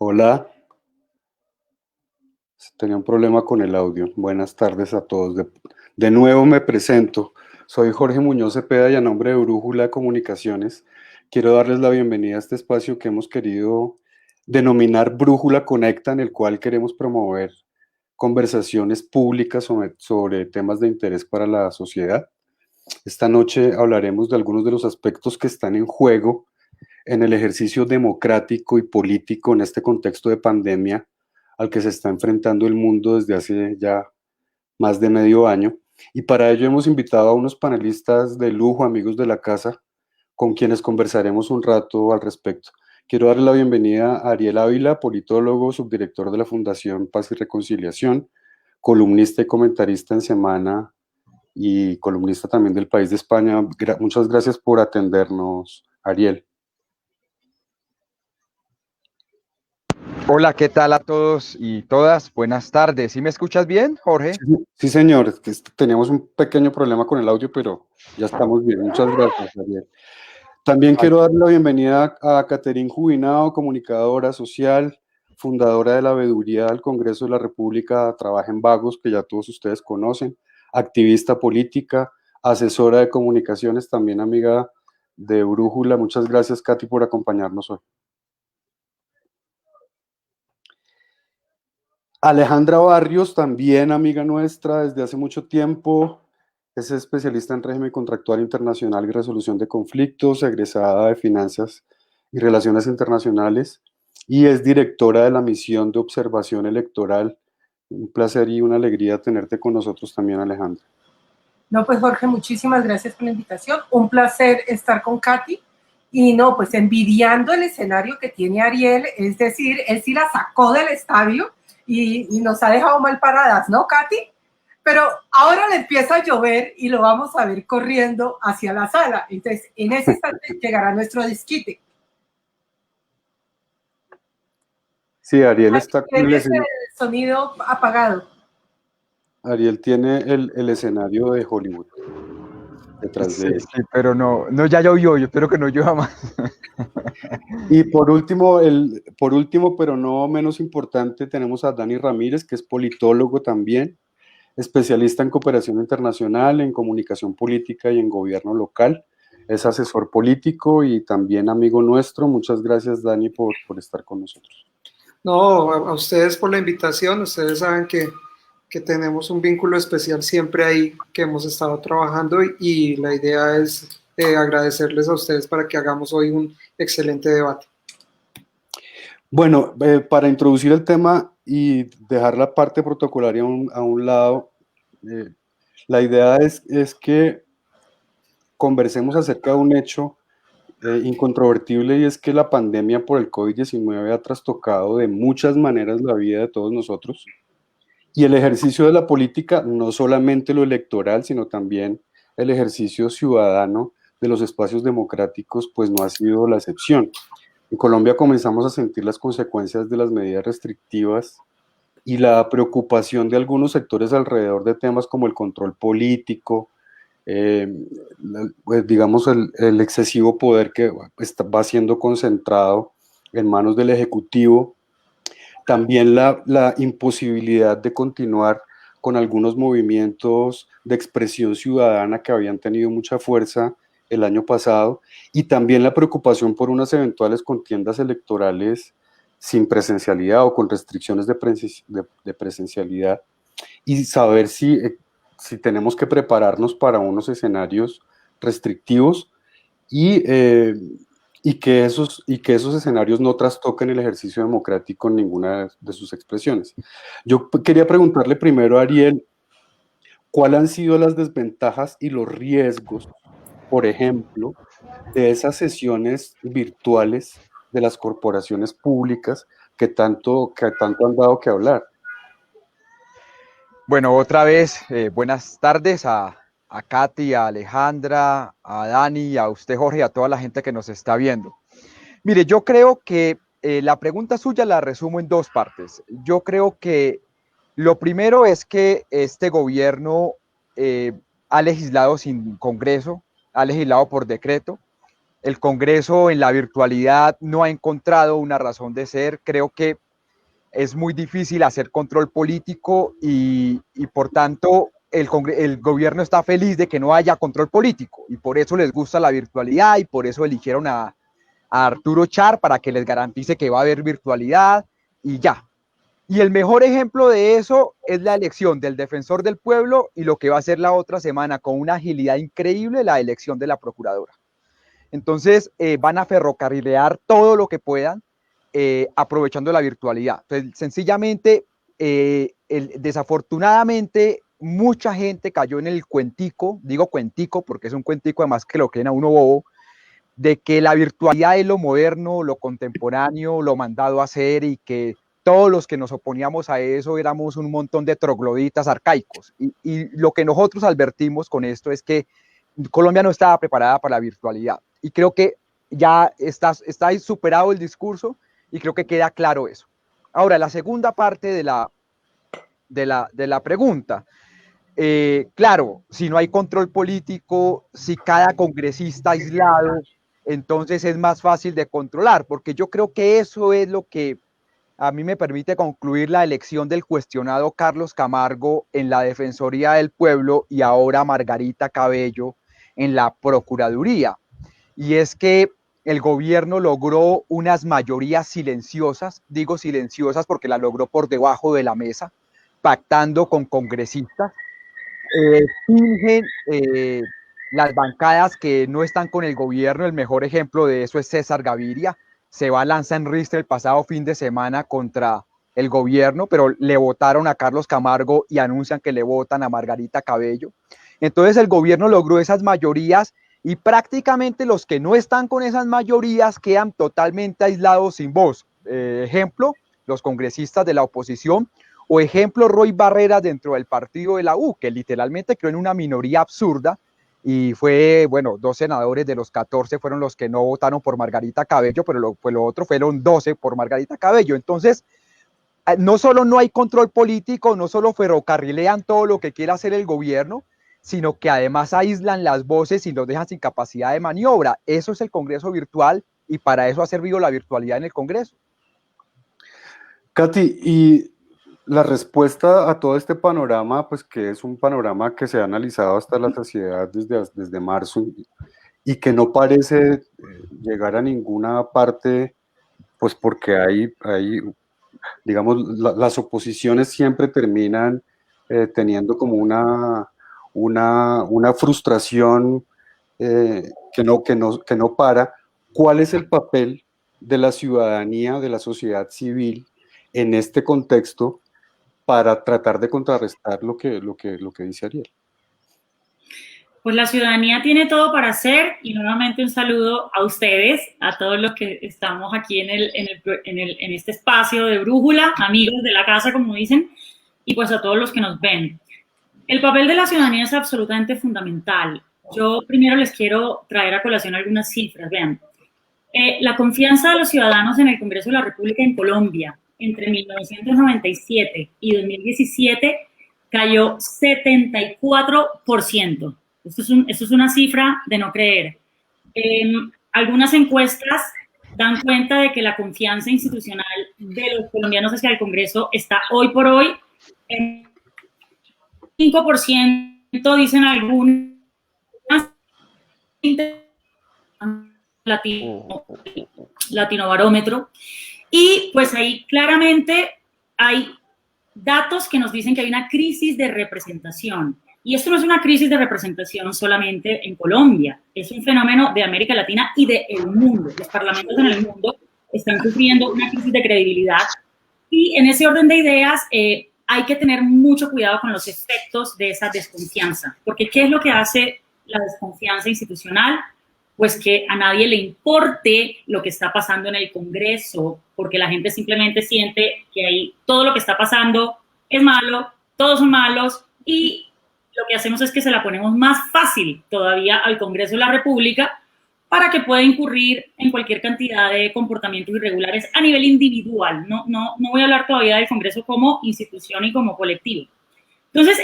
Hola, tenía un problema con el audio. Buenas tardes a todos. De nuevo me presento. Soy Jorge Muñoz Cepeda y a nombre de Brújula Comunicaciones quiero darles la bienvenida a este espacio que hemos querido denominar Brújula Conecta, en el cual queremos promover conversaciones públicas sobre temas de interés para la sociedad. Esta noche hablaremos de algunos de los aspectos que están en juego en el ejercicio democrático y político en este contexto de pandemia al que se está enfrentando el mundo desde hace ya más de medio año. Y para ello hemos invitado a unos panelistas de lujo, amigos de la casa, con quienes conversaremos un rato al respecto. Quiero darle la bienvenida a Ariel Ávila, politólogo, subdirector de la Fundación Paz y Reconciliación, columnista y comentarista en Semana y columnista también del País de España. Muchas gracias por atendernos, Ariel. Hola, ¿qué tal a todos y todas? Buenas tardes. ¿Sí me escuchas bien, Jorge? Sí, señor, es que teníamos un pequeño problema con el audio, pero ya estamos bien. Muchas gracias, Ariel. También Ay, quiero dar la bienvenida a Caterín Jubinao, comunicadora social, fundadora de la Veeduría del Congreso de la República, trabaja en Vagos, que ya todos ustedes conocen, activista política, asesora de comunicaciones, también amiga de Brújula. Muchas gracias, Katy, por acompañarnos hoy. Alejandra Barrios, también amiga nuestra desde hace mucho tiempo, es especialista en régimen contractual internacional y resolución de conflictos, egresada de Finanzas y Relaciones Internacionales y es directora de la misión de observación electoral. Un placer y una alegría tenerte con nosotros también, Alejandra. No, pues Jorge, muchísimas gracias por la invitación. Un placer estar con Katy. Y no, pues envidiando el escenario que tiene Ariel, es decir, él sí la sacó del estadio y nos ha dejado mal paradas, ¿no, Katy? Pero ahora le empieza a llover y lo vamos a ver corriendo hacia la sala. Entonces, en ese instante llegará nuestro disquite. Sí, Ariel está con el Tiene el sonido apagado. Ariel tiene el escenario de Hollywood detrás de sí, él. sí, pero no, ya llovió, yo espero que no llueva más. Y por último, pero no menos importante, tenemos a Dani Ramírez, que es politólogo también, especialista en cooperación internacional, en comunicación política y en gobierno local. Es asesor político y también amigo nuestro. Muchas gracias, Dani, por estar con nosotros. No, a ustedes por la invitación. Ustedes saben que tenemos un vínculo especial siempre ahí, que hemos estado trabajando y la idea es agradecerles a ustedes para que hagamos hoy un excelente debate. Bueno, para introducir el tema y dejar la parte protocolaria a un lado, la idea es que conversemos acerca de un hecho incontrovertible, y es que la pandemia por el COVID-19 ha trastocado de muchas maneras la vida de todos nosotros, y el ejercicio de la política, no solamente lo electoral, sino también el ejercicio ciudadano de los espacios democráticos, pues no ha sido la excepción. En Colombia comenzamos a sentir las consecuencias de las medidas restrictivas y la preocupación de algunos sectores alrededor de temas como el control político, pues digamos el excesivo poder que va siendo concentrado en manos del Ejecutivo, también la imposibilidad de continuar con algunos movimientos de expresión ciudadana que habían tenido mucha fuerza el año pasado, y también la preocupación por unas eventuales contiendas electorales sin presencialidad o con restricciones de presencialidad, y saber si tenemos que prepararnos para unos escenarios restrictivos y que esos escenarios no trastoquen el ejercicio democrático en ninguna de sus expresiones. Yo quería preguntarle primero a Ariel, ¿cuáles han sido las desventajas y los riesgos, por ejemplo, de esas sesiones virtuales de las corporaciones públicas que tanto han dado que hablar? Bueno, otra vez, buenas tardes a Katy, a Alejandra, a Dani, a usted, Jorge, y a toda la gente que nos está viendo. Mire, yo creo que la pregunta suya la resumo en dos partes. Yo creo que lo primero es que este gobierno ha legislado sin Congreso, ha legislado por decreto, el Congreso en la virtualidad no ha encontrado una razón de ser. Creo que es muy difícil hacer control político y por tanto el gobierno está feliz de que no haya control político y por eso les gusta la virtualidad y por eso eligieron a Arturo Char para que les garantice que va a haber virtualidad y ya. Y el mejor ejemplo de eso es la elección del defensor del pueblo y lo que va a ser la otra semana con una agilidad increíble la elección de la procuradora. Entonces van a ferrocarrilear todo lo que puedan aprovechando la virtualidad. Entonces, sencillamente, desafortunadamente, mucha gente cayó en el cuentico, digo cuentico porque es un cuentico además que lo creen a uno bobo, de que la virtualidad es lo moderno, lo contemporáneo, lo mandado a hacer y que todos los que nos oponíamos a eso éramos un montón de trogloditas arcaicos. Y lo que nosotros advertimos con esto es que Colombia no estaba preparada para la virtualidad. Y creo que ya está superado el discurso y creo que queda claro eso. Ahora, la segunda parte de la pregunta. Claro, si no hay control político, si cada congresista aislado, entonces es más fácil de controlar, porque yo creo que eso es lo que a mí me permite concluir la elección del cuestionado Carlos Camargo en la Defensoría del Pueblo y ahora Margarita Cabello en la Procuraduría. Y es que el gobierno logró unas mayorías silenciosas, digo silenciosas porque la logró por debajo de la mesa, pactando con congresistas, fingen las bancadas que no están con el gobierno. El mejor ejemplo de eso es César Gaviria, se va a lanzar en ristre el pasado fin de semana contra el gobierno, pero le votaron a Carlos Camargo y anuncian que le votan a Margarita Cabello. Entonces el gobierno logró esas mayorías y prácticamente los que no están con esas mayorías quedan totalmente aislados sin voz. Ejemplo, los congresistas de la oposición, o ejemplo, Roy Barreras dentro del partido de la U, que literalmente creó en una minoría absurda y fue, bueno, 2 senadores de los 14 fueron los que no votaron por Margarita Cabello, pero lo otro fueron 12 por Margarita Cabello. Entonces, no solo no hay control político, no solo ferrocarrilean todo lo que quiere hacer el gobierno, sino que además aíslan las voces y los dejan sin capacidad de maniobra. Eso es el Congreso virtual y para eso ha servido la virtualidad en el Congreso. Katy, y la respuesta a todo este panorama, pues que es un panorama que se ha analizado hasta la saciedad desde marzo y que no parece llegar a ninguna parte, pues porque hay digamos, las oposiciones siempre terminan teniendo como una frustración que no para. ¿Cuál es el papel de la ciudadanía, de la sociedad civil en este contexto para tratar de contrarrestar lo que dice Ariel? Pues la ciudadanía tiene todo para hacer y nuevamente un saludo a ustedes, a todos los que estamos aquí en este espacio de Brújula, amigos de la casa, como dicen, y pues a todos los que nos ven. El papel de la ciudadanía es absolutamente fundamental. Yo primero les quiero traer a colación algunas cifras. Vean, la confianza de los ciudadanos en el Congreso de la República en Colombia entre 1997 y 2017 cayó 74%. Esto es una cifra de no creer. Algunas encuestas dan cuenta de que la confianza institucional de los colombianos hacia el Congreso está hoy por hoy en 5%, dicen algunas, Latinobarómetro. Y pues ahí claramente hay datos que nos dicen que hay una crisis de representación. Y esto no es una crisis de representación solamente en Colombia, es un fenómeno de América Latina y del mundo. Los parlamentos en el mundo están sufriendo una crisis de credibilidad y en ese orden de ideas hay que tener mucho cuidado con los efectos de esa desconfianza, porque ¿qué es lo que hace la desconfianza institucional? Pues que a nadie le importe lo que está pasando en el Congreso, porque la gente simplemente siente que ahí todo lo que está pasando es malo, todos son malos y lo que hacemos es que se la ponemos más fácil todavía al Congreso de la República para que pueda incurrir en cualquier cantidad de comportamientos irregulares a nivel individual. No voy a hablar todavía del Congreso como institución y como colectivo. Entonces,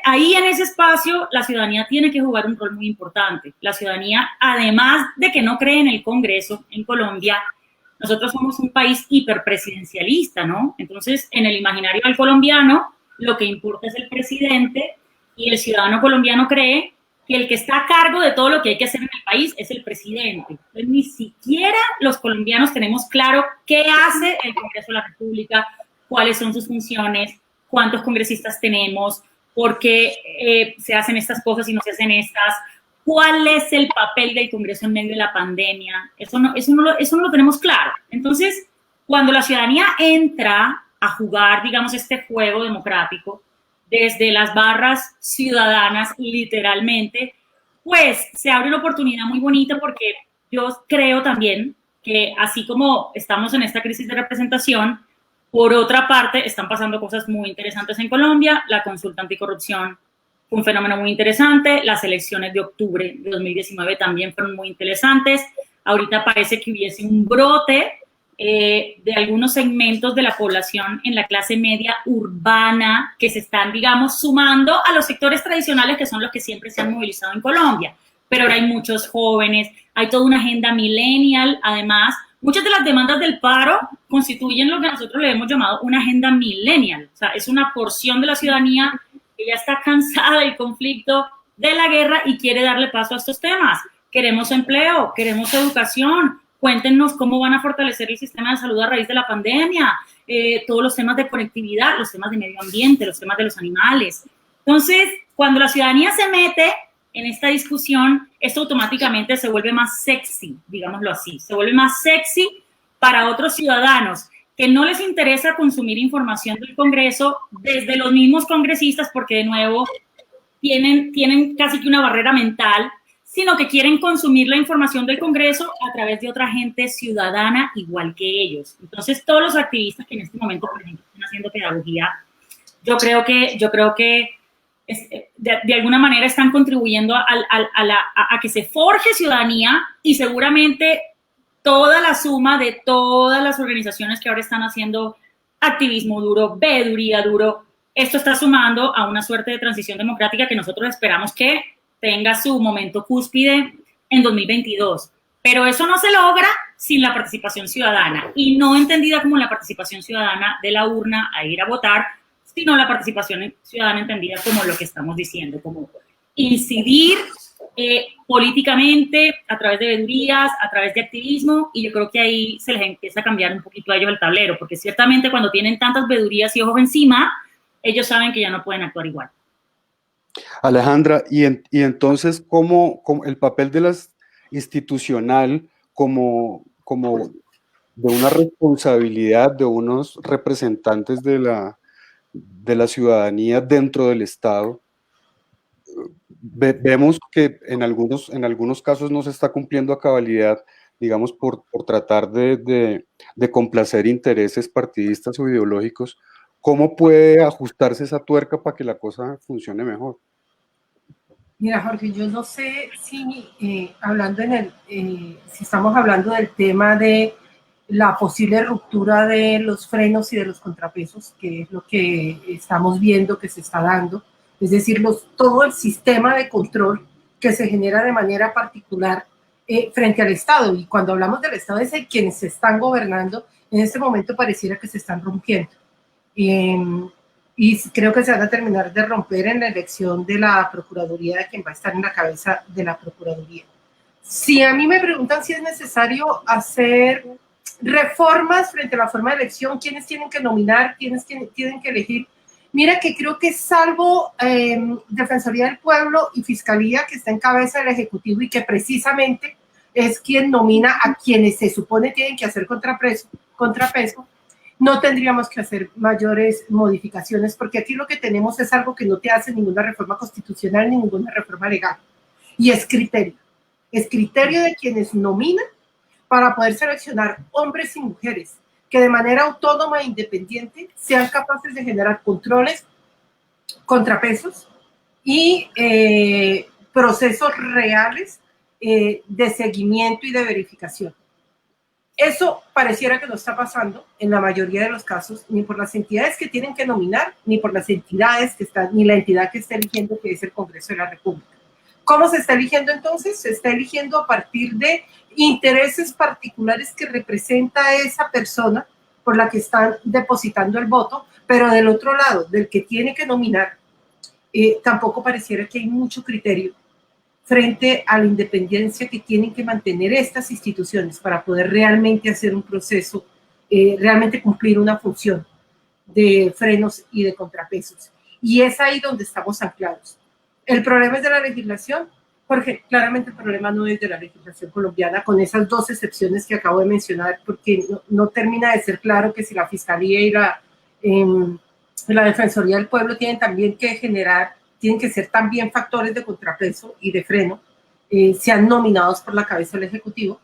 ahí en ese espacio, la ciudadanía tiene que jugar un rol muy importante. La ciudadanía, además de que no cree en el Congreso en Colombia, nosotros somos un país hiperpresidencialista, ¿no? Entonces, en el imaginario del colombiano, lo que importa es el presidente y el ciudadano colombiano cree que el que está a cargo de todo lo que hay que hacer en el país es el presidente. Entonces, ni siquiera los colombianos tenemos claro qué hace el Congreso de la República, cuáles son sus funciones, cuántos congresistas tenemos, por qué se hacen estas cosas y no se hacen estas, cuál es el papel del Congreso en medio de la pandemia. Eso no lo tenemos claro. Entonces, cuando la ciudadanía entra a jugar, digamos, este juego democrático, desde las barras ciudadanas, literalmente, pues se abre una oportunidad muy bonita porque yo creo también que así como estamos en esta crisis de representación, por otra parte, están pasando cosas muy interesantes en Colombia. La consulta anticorrupción fue un fenómeno muy interesante. Las elecciones de octubre de 2019 también fueron muy interesantes. Ahorita parece que hubiese un brote de algunos segmentos de la población en la clase media urbana que se están, digamos, sumando a los sectores tradicionales que son los que siempre se han movilizado en Colombia. Pero ahora hay muchos jóvenes, hay toda una agenda millennial, además. Muchas de las demandas del paro constituyen lo que nosotros le hemos llamado una agenda millennial. O sea, es una porción de la ciudadanía que ya está cansada del conflicto, de la guerra y quiere darle paso a estos temas. Queremos empleo, queremos educación. Cuéntenos cómo van a fortalecer el sistema de salud a raíz de la pandemia, todos los temas de conectividad, los temas de medio ambiente, los temas de los animales. Entonces, cuando la ciudadanía se mete en esta discusión, esto automáticamente se vuelve más sexy, digámoslo así, se vuelve más sexy para otros ciudadanos que no les interesa consumir información del Congreso desde los mismos congresistas, porque de nuevo tienen casi que una barrera mental, sino que quieren consumir la información del Congreso a través de otra gente ciudadana igual que ellos. Entonces, todos los activistas que en este momento, por ejemplo, están haciendo pedagogía, yo creo que de alguna manera están contribuyendo a que se forje ciudadanía y seguramente toda la suma de todas las organizaciones que ahora están haciendo activismo duro, veeduría duro, esto está sumando a una suerte de transición democrática que nosotros esperamos que tenga su momento cúspide en 2022. Pero eso no se logra sin la participación ciudadana y no entendida como la participación ciudadana de la urna a ir a votar, sino la participación ciudadana entendida como lo que estamos diciendo, como incidir políticamente a través de veedurías, a través de activismo, y yo creo que ahí se les empieza a cambiar un poquito a ellos el tablero, porque ciertamente cuando tienen tantas veedurías y ojos encima, ellos saben que ya no pueden actuar igual. Alejandra, y entonces, ¿cómo el papel de las institucional como de una responsabilidad de unos representantes de la ciudadanía dentro del Estado? Vemos que en algunos casos no se está cumpliendo a cabalidad, digamos, por tratar de complacer intereses partidistas o ideológicos. ¿Cómo puede ajustarse esa tuerca para que la cosa funcione mejor? Mira, Jorge, yo no sé si si estamos hablando del tema de la posible ruptura de los frenos y de los contrapesos, que es lo que estamos viendo que se está dando, es decir, todo el sistema de control que se genera de manera particular frente al Estado. Y cuando hablamos del Estado es de quienes se están gobernando, en este momento pareciera que se están rompiendo. Y creo que se van a terminar de romper en la elección de la Procuraduría, de quien va a estar en la cabeza de la Procuraduría. Si a mí me preguntan si es necesario hacer reformas frente a la forma de elección, quiénes tienen que nominar, quiénes tienen que elegir, mira que creo que salvo Defensoría del Pueblo y Fiscalía, que está en cabeza del Ejecutivo y que precisamente es quien nomina a quienes se supone tienen que hacer contrapeso, no tendríamos que hacer mayores modificaciones, porque aquí lo que tenemos es algo que no te hace ninguna reforma constitucional ni ninguna reforma legal, y es criterio de quienes nominan para poder seleccionar hombres y mujeres que de manera autónoma e independiente sean capaces de generar controles, contrapesos y procesos reales de seguimiento y de verificación. Eso pareciera que no está pasando en la mayoría de los casos, ni por las entidades que tienen que nominar, ni por las entidades que están, ni la entidad que está eligiendo, que es el Congreso de la República. ¿Cómo se está eligiendo entonces? Se está eligiendo a partir de intereses particulares que representa esa persona por la que están depositando el voto, pero del otro lado, del que tiene que nominar, tampoco pareciera que hay mucho criterio frente a la independencia que tienen que mantener estas instituciones para poder realmente hacer un proceso, realmente cumplir una función de frenos y de contrapesos. Y es ahí donde estamos anclados. El problema es de la legislación, porque claramente el problema no es de la legislación colombiana, con esas dos excepciones que acabo de mencionar, porque no termina de ser claro que si la Fiscalía y la Defensoría del Pueblo tienen también que generar, tienen que ser también factores de contrapeso y de freno, sean nominados por la cabeza del Ejecutivo.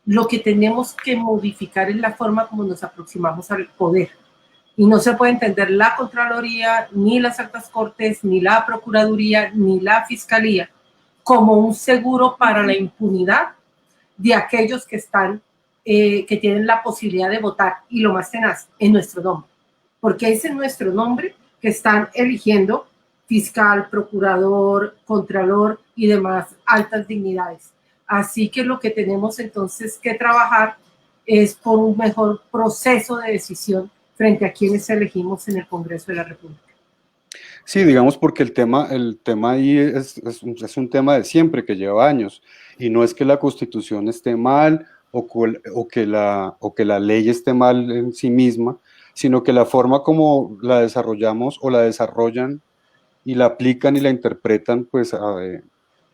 Lo que tenemos que modificar es la forma como nos aproximamos al poder. Y no se puede entender la Contraloría, ni las Altas Cortes, ni la Procuraduría, ni la Fiscalía como un seguro para la impunidad de aquellos que están, que tienen la posibilidad de votar, y lo más tenaz, en nuestro nombre. Porque es en nuestro nombre que están eligiendo fiscal, procurador, contralor y demás altas dignidades. Así que lo que tenemos entonces que trabajar es por un mejor proceso de decisión frente a quienes elegimos en el Congreso de la República. Sí, digamos porque el tema ahí es un tema de siempre, que lleva años, y no es que la Constitución esté mal o que la ley esté mal en sí misma, sino que la forma como la desarrollamos o la desarrollan y la aplican y la interpretan, pues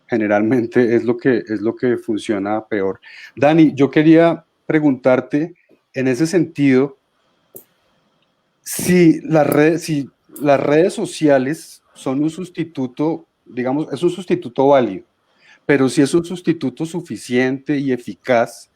generalmente es lo que funciona peor. Dani, yo quería preguntarte en ese sentido, si las redes sociales son un sustituto, digamos, es un sustituto válido, pero si es un sustituto suficiente y eficaz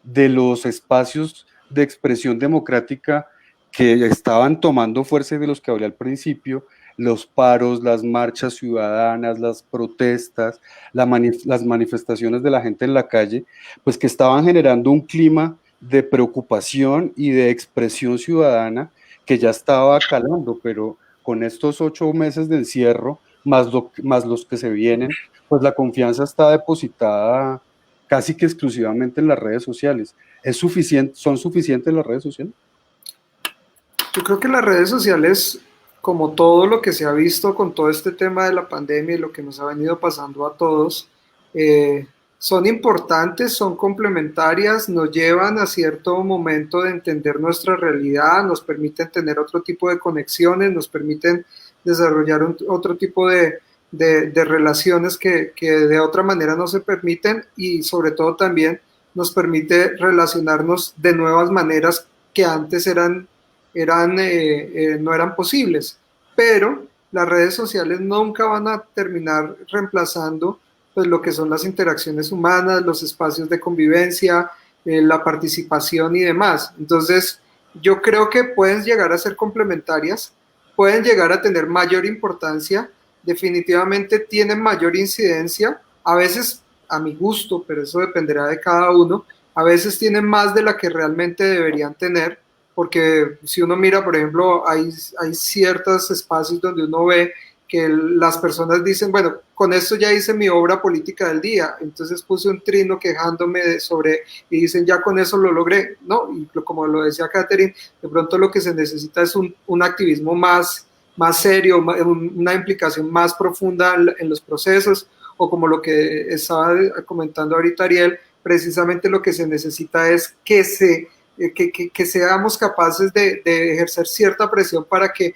de los espacios de expresión democrática que estaban tomando fuerza y de los que hablé al principio, los paros, las marchas ciudadanas, las protestas, las manifestaciones de la gente en la calle, pues que estaban generando un clima de preocupación y de expresión ciudadana que ya estaba calando, pero con estos 8 meses de encierro, más los que se vienen, pues la confianza está depositada casi que exclusivamente en las redes sociales. ¿Son suficientes las redes sociales? Yo creo que las redes sociales, como todo lo que se ha visto con todo este tema de la pandemia y lo que nos ha venido pasando a todos, son importantes, son complementarias, nos llevan a cierto momento de entender nuestra realidad, nos permiten tener otro tipo de conexiones, nos permiten desarrollar otro tipo de relaciones que de otra manera no se permiten, y sobre todo también nos permite relacionarnos de nuevas maneras que antes no eran posibles. Pero las redes sociales nunca van a terminar reemplazando pues lo que son las interacciones humanas, los espacios de convivencia, la participación y demás. Entonces, yo creo que pueden llegar a ser complementarias, pueden llegar a tener mayor importancia, definitivamente tienen mayor incidencia, a veces a mi gusto, pero eso dependerá de cada uno, a veces tienen más de la que realmente deberían tener, porque si uno mira, por ejemplo, hay ciertos espacios donde uno ve que las personas dicen, bueno, con esto ya hice mi obra política del día, entonces puse un trino quejándome sobre, y dicen, ya con eso lo logré, ¿no? Y como lo decía Catherine, de pronto lo que se necesita es un activismo más serio, una implicación más profunda en los procesos, o como lo que estaba comentando ahorita Ariel, precisamente lo que se necesita es que seamos capaces de ejercer cierta presión para que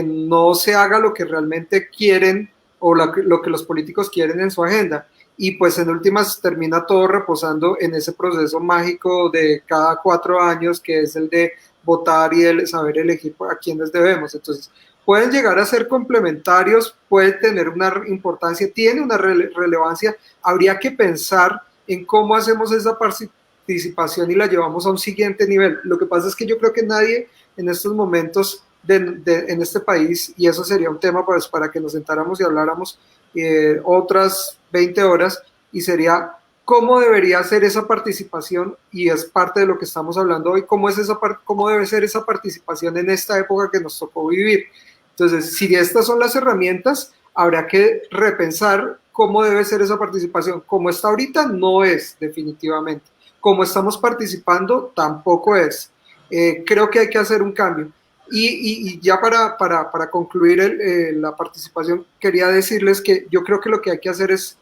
no se haga lo que realmente quieren o lo que los políticos quieren en su agenda. Y pues en últimas termina todo reposando en ese proceso mágico de cada 4 años, que es el de votar y el saber elegir a quienes debemos. Entonces, pueden llegar a ser complementarios, puede tener una importancia, tiene una relevancia. Habría que pensar en cómo hacemos esa participación y la llevamos a un siguiente nivel. Lo que pasa es que yo creo que nadie en estos momentos en este país, y eso sería un tema para que nos sentáramos y habláramos otras 20 horas, y sería cómo debería ser esa participación, y es parte de lo que estamos hablando hoy, cómo debe ser esa participación en esta época que nos tocó vivir. Entonces, si estas son las herramientas, habrá que repensar cómo debe ser esa participación. Como está ahorita, no es definitivamente. Como estamos participando, tampoco es. Creo que hay que hacer un cambio. Y ya para concluir la participación, quería decirles que yo creo que lo que hay que hacer es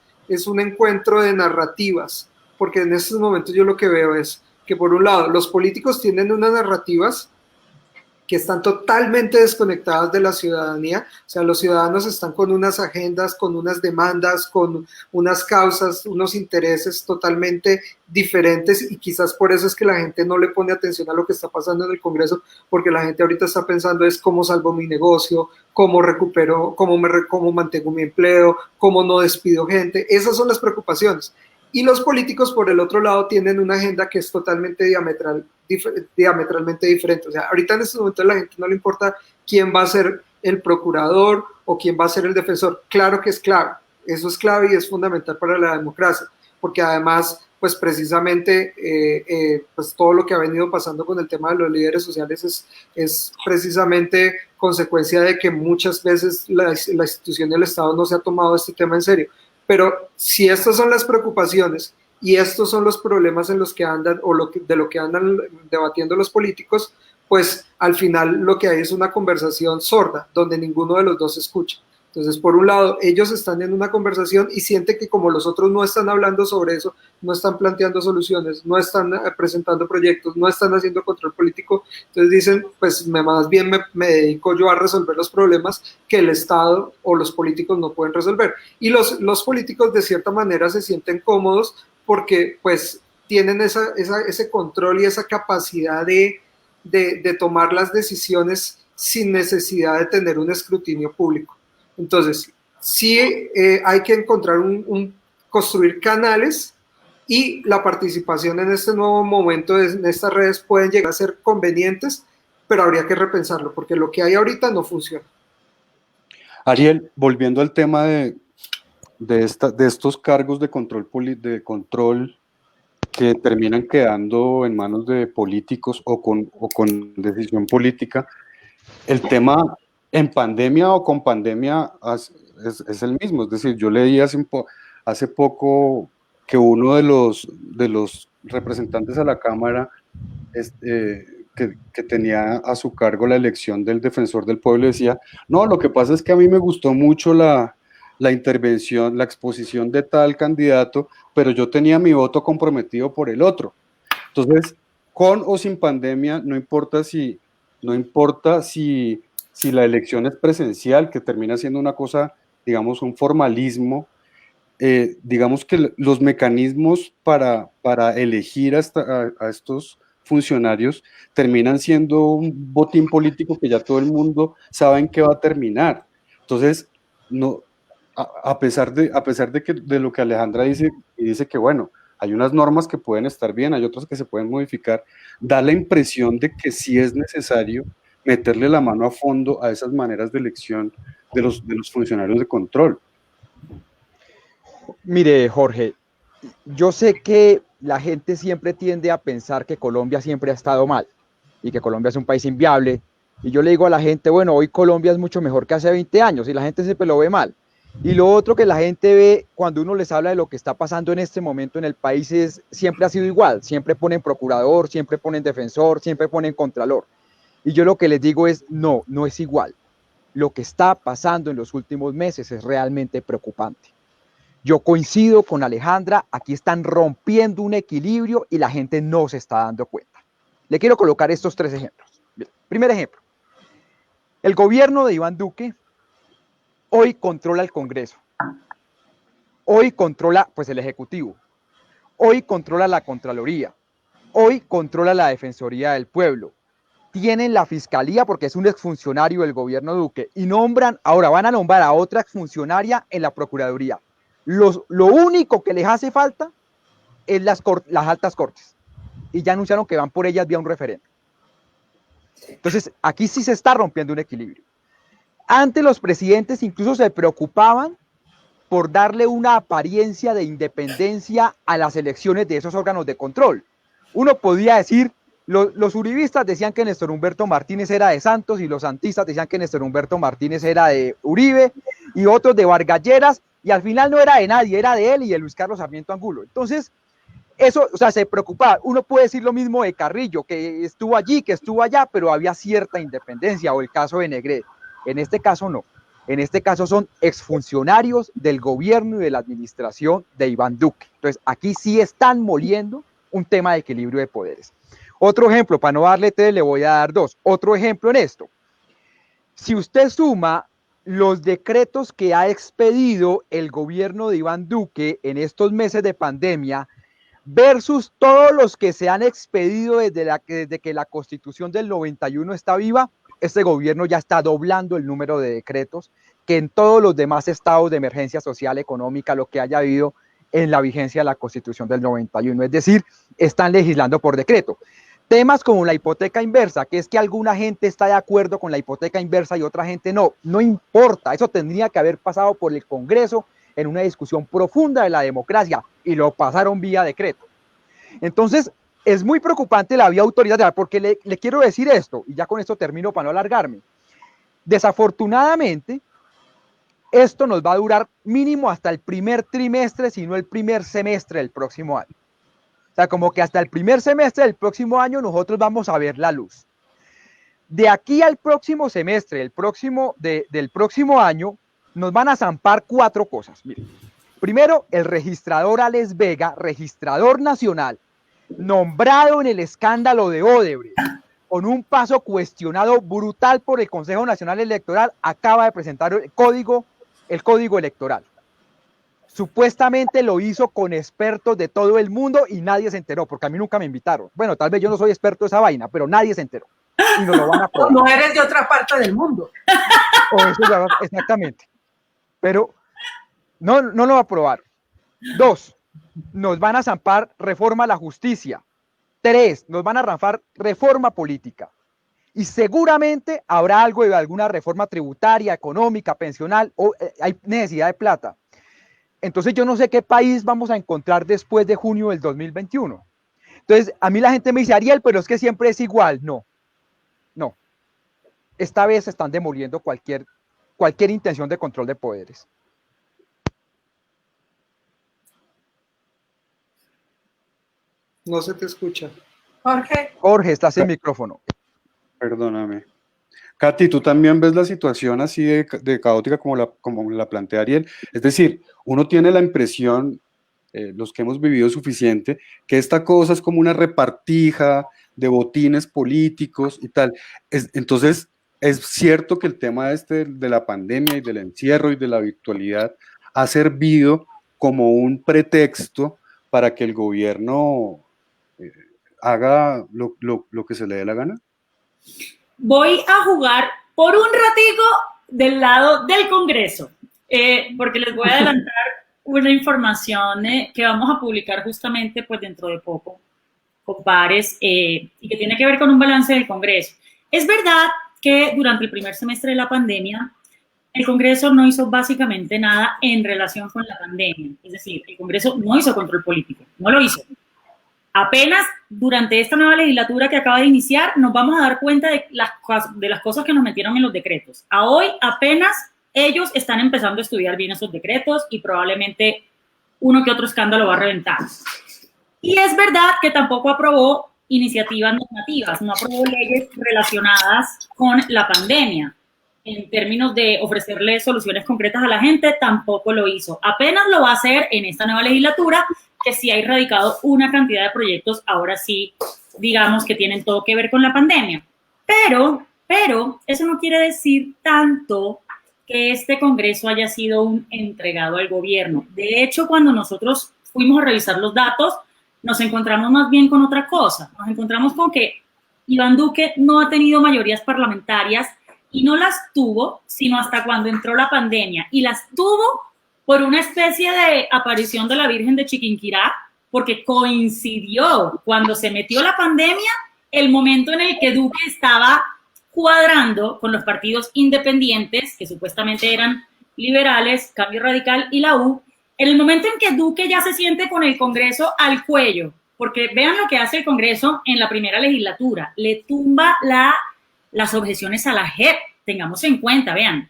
un encuentro de narrativas, porque en estos momentos yo lo que veo es que por un lado los políticos tienen unas narrativas que están totalmente desconectadas de la ciudadanía, o sea, los ciudadanos están con unas agendas, con unas demandas, con unas causas, unos intereses totalmente diferentes, y quizás por eso es que la gente no le pone atención a lo que está pasando en el Congreso, porque la gente ahorita está pensando es cómo salvo mi negocio, cómo recupero, cómo mantengo mi empleo, cómo no despido gente. Esas son las preocupaciones. Y los políticos, por el otro lado, tienen una agenda que es totalmente diametralmente diferente. O sea, ahorita en estos momentos a la gente no le importa quién va a ser el procurador o quién va a ser el defensor. Claro que es clave, eso es clave y es fundamental para la democracia, porque además, pues precisamente, pues todo lo que ha venido pasando con el tema de los líderes sociales es precisamente consecuencia de que muchas veces la institución del Estado no se ha tomado este tema en serio. Pero si estas son las preocupaciones y estos son los problemas en los que andan o de lo que andan debatiendo los políticos, pues al final lo que hay es una conversación sorda, donde ninguno de los dos escucha. Entonces, por un lado, ellos están en una conversación y sienten que como los otros no están hablando sobre eso, no están planteando soluciones, no están presentando proyectos, no están haciendo control político, entonces dicen, pues más bien me dedico yo a resolver los problemas que el Estado o los políticos no pueden resolver. Y los políticos de cierta manera se sienten cómodos porque pues tienen ese control y esa capacidad de tomar las decisiones sin necesidad de tener un escrutinio público. Entonces, sí hay que encontrar construir canales, y la participación en este nuevo momento en estas redes pueden llegar a ser convenientes, pero habría que repensarlo, porque lo que hay ahorita no funciona. Ariel, volviendo al tema de estos cargos de control que terminan quedando en manos de políticos o con decisión política, el tema en pandemia o con pandemia es el mismo. Es decir, yo leí hace poco que uno de los representantes a la Cámara que tenía a su cargo la elección del defensor del pueblo decía, no, lo que pasa es que a mí me gustó mucho la intervención, la exposición de tal candidato, pero yo tenía mi voto comprometido por el otro. Entonces, con o sin pandemia, no importa si la elección es presencial, que termina siendo una cosa, digamos, un formalismo, digamos que los mecanismos para elegir a estos funcionarios terminan siendo un botín político que ya todo el mundo sabe en qué va a terminar. Entonces, no, a pesar de lo que Alejandra dice, y dice que bueno, hay unas normas que pueden estar bien, hay otras que se pueden modificar, da la impresión de que sí es necesario meterle la mano a fondo a esas maneras de elección de los funcionarios de control. Mire, Jorge, yo sé que la gente siempre tiende a pensar que Colombia siempre ha estado mal y que Colombia es un país inviable. Y yo le digo a la gente, bueno, hoy Colombia es mucho mejor que hace 20 años y la gente siempre lo ve mal. Y lo otro que la gente ve cuando uno les habla de lo que está pasando en este momento en el país siempre ha sido igual. Siempre ponen procurador, siempre ponen defensor, siempre ponen contralor. Y yo lo que les digo es, no es igual. Lo que está pasando en los últimos meses es realmente preocupante. Yo coincido con Alejandra, aquí están rompiendo un equilibrio y la gente no se está dando cuenta. Le quiero colocar estos 3 ejemplos. Primer ejemplo, el gobierno de Iván Duque hoy controla el Congreso, hoy controla pues el Ejecutivo, hoy controla la Contraloría, hoy controla la Defensoría del Pueblo, tienen la Fiscalía porque es un exfuncionario del gobierno Duque y ahora van a nombrar a otra exfuncionaria en la Procuraduría. Lo único que les hace falta es las altas cortes y ya anunciaron que van por ellas vía un referéndum. Entonces, aquí sí se está rompiendo un equilibrio. Antes los presidentes incluso se preocupaban por darle una apariencia de independencia a las elecciones de esos órganos de control. Uno podía decir, los uribistas decían que Néstor Humberto Martínez era de Santos y los santistas decían que Néstor Humberto Martínez era de Uribe y otros de Vargas Lleras, y al final no era de nadie, era de él y de Luis Carlos Sarmiento Angulo. Entonces, eso, o sea, se preocupaba. Uno puede decir lo mismo de Carrillo, que estuvo allí, que estuvo allá, pero había cierta independencia, o el caso de Negret. En este caso no. En este caso son exfuncionarios del gobierno y de la administración de Iván Duque. Entonces, aquí sí están moliendo un tema de equilibrio de poderes. Otro ejemplo, para no darle tres, le voy a dar dos. Otro ejemplo en esto. Si usted suma los decretos que ha expedido el gobierno de Iván Duque en estos meses de pandemia versus todos los que se han expedido desde que la Constitución del 91 está viva, este gobierno ya está doblando el número de decretos que en todos los demás estados de emergencia social, económica, lo que haya habido en la vigencia de la Constitución del 91. Es decir, están legislando por decreto. Temas como la hipoteca inversa, que es que alguna gente está de acuerdo con la hipoteca inversa y otra gente no, no importa, eso tendría que haber pasado por el Congreso en una discusión profunda de la democracia y lo pasaron vía decreto. Entonces, es muy preocupante la vía autoritaria, porque le quiero decir esto, y ya con esto termino para no alargarme. Desafortunadamente, esto nos va a durar mínimo hasta el primer trimestre, si no el primer semestre del próximo año. O sea, como que hasta el primer semestre del próximo año nosotros vamos a ver la luz. De aquí al próximo semestre, del próximo año, nos van a zampar 4 cosas. Miren. Primero, el registrador Alex Vega, registrador nacional, nombrado en el escándalo de Odebrecht, con un paso cuestionado brutal por el Consejo Nacional Electoral, acaba de presentar el código electoral. Supuestamente lo hizo con expertos de todo el mundo y nadie se enteró, porque a mí nunca me invitaron. Bueno, tal vez yo no soy experto de esa vaina, pero nadie se enteró. Y nos lo van a probar. No eres de otra parte del mundo. O eso ya, exactamente. Pero no lo va a probar. 2, nos van a zampar reforma a la justicia. 3, nos van a zampar reforma política. Y seguramente habrá algo de alguna reforma tributaria, económica, pensional, o hay necesidad de plata. Entonces yo no sé qué país vamos a encontrar después de junio del 2021. Entonces a mí la gente me dice, Ariel, pero es que siempre es igual. No. Esta vez están demoliendo cualquier intención de control de poderes. No se te escucha. Jorge, estás en micrófono. Perdóname. Katy, ¿tú también ves la situación así de caótica como la plantea Ariel? Es decir, uno tiene la impresión, los que hemos vivido suficiente, que esta cosa es como una repartija de botines políticos y tal. Entonces, es cierto que el tema de la pandemia y del encierro y de la virtualidad ha servido como un pretexto para que el gobierno haga lo que se le dé la gana. Voy a jugar por un ratico del lado del Congreso, porque les voy a adelantar una información que vamos a publicar justamente pues dentro de poco, con pares, y que tiene que ver con un balance del Congreso. Es verdad que durante el primer semestre de la pandemia, el Congreso no hizo básicamente nada en relación con la pandemia. Es decir, el Congreso no hizo control político, no lo hizo. Apenas durante esta nueva legislatura que acaba de iniciar nos vamos a dar cuenta de las cosas que nos metieron en los decretos. A hoy apenas ellos están empezando a estudiar bien esos decretos y probablemente uno que otro escándalo va a reventar. Y es verdad que tampoco aprobó iniciativas normativas, no aprobó leyes relacionadas con la pandemia. En términos de ofrecerle soluciones concretas a la gente, tampoco lo hizo. Apenas lo va a hacer en esta nueva legislatura, que sí ha erradicado una cantidad de proyectos, ahora sí, digamos que tienen todo que ver con la pandemia. Pero eso no quiere decir tanto que este Congreso haya sido un entregado al gobierno. De hecho, cuando nosotros fuimos a revisar los datos, nos encontramos más bien con otra cosa. Nos encontramos con que Iván Duque no ha tenido mayorías parlamentarias y no las tuvo sino hasta cuando entró la pandemia. Y las tuvo por una especie de aparición de la Virgen de Chiquinquirá, porque coincidió cuando se metió la pandemia el momento en el que Duque estaba cuadrando con los partidos independientes, que supuestamente eran liberales, Cambio Radical y la U, en el momento en que Duque ya se siente con el Congreso al cuello, porque vean lo que hace el Congreso en la primera legislatura, le tumba las objeciones a la JEP, tengamos en cuenta, vean,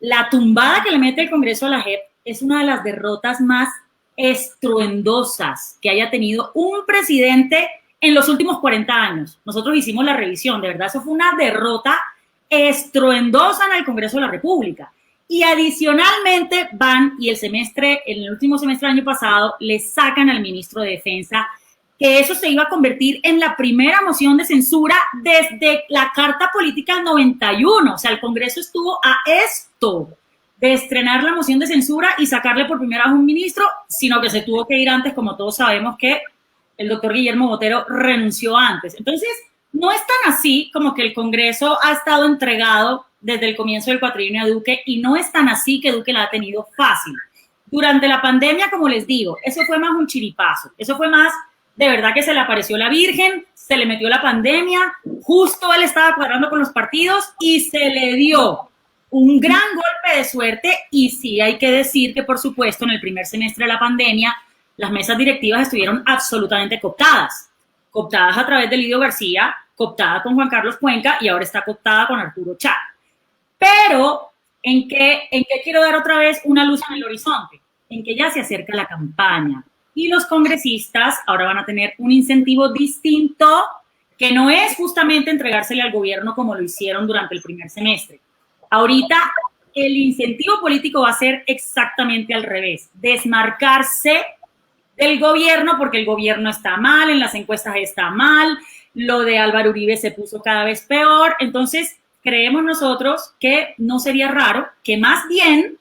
la tumbada que le mete el Congreso a la JEP es una de las derrotas más estruendosas que haya tenido un presidente en los últimos 40 años.Nosotros hicimos la revisión, de verdad, eso fue una derrota estruendosa en el Congreso de la República. Y adicionalmente van, y en el último semestre del año pasado, le sacan al ministro de Defensa que eso se iba a convertir en la primera moción de censura desde la Carta Política del 91. O sea, el Congreso estuvo a esto de estrenar la moción de censura y sacarle por primera vez un ministro, sino que se tuvo que ir antes, como todos sabemos que el doctor Guillermo Botero renunció antes. Entonces, no es tan así como que el Congreso ha estado entregado desde el comienzo del cuatrienio a Duque, y no es tan así que Duque la ha tenido fácil. Durante la pandemia, como les digo, eso fue más un chiripazo, eso fue más de verdad que se le apareció la Virgen, se le metió la pandemia, justo él estaba cuadrando con los partidos y se le dio un gran golpe de suerte. Y sí hay que decir que, por supuesto, en el primer semestre de la pandemia, las mesas directivas estuvieron absolutamente cooptadas a través de Lidio García, cooptada con Juan Carlos Cuenca y ahora está cooptada con Arturo Char. Pero, ¿en qué quiero dar otra vez una luz en el horizonte? En que ya se acerca la campaña y los congresistas ahora van a tener un incentivo distinto, que no es justamente entregársele al gobierno como lo hicieron durante el primer semestre. Ahorita el incentivo político va a ser exactamente al revés, desmarcarse del gobierno, porque el gobierno está mal, en las encuestas está mal, lo de Álvaro Uribe se puso cada vez peor. Entonces creemos nosotros que no sería raro que más bien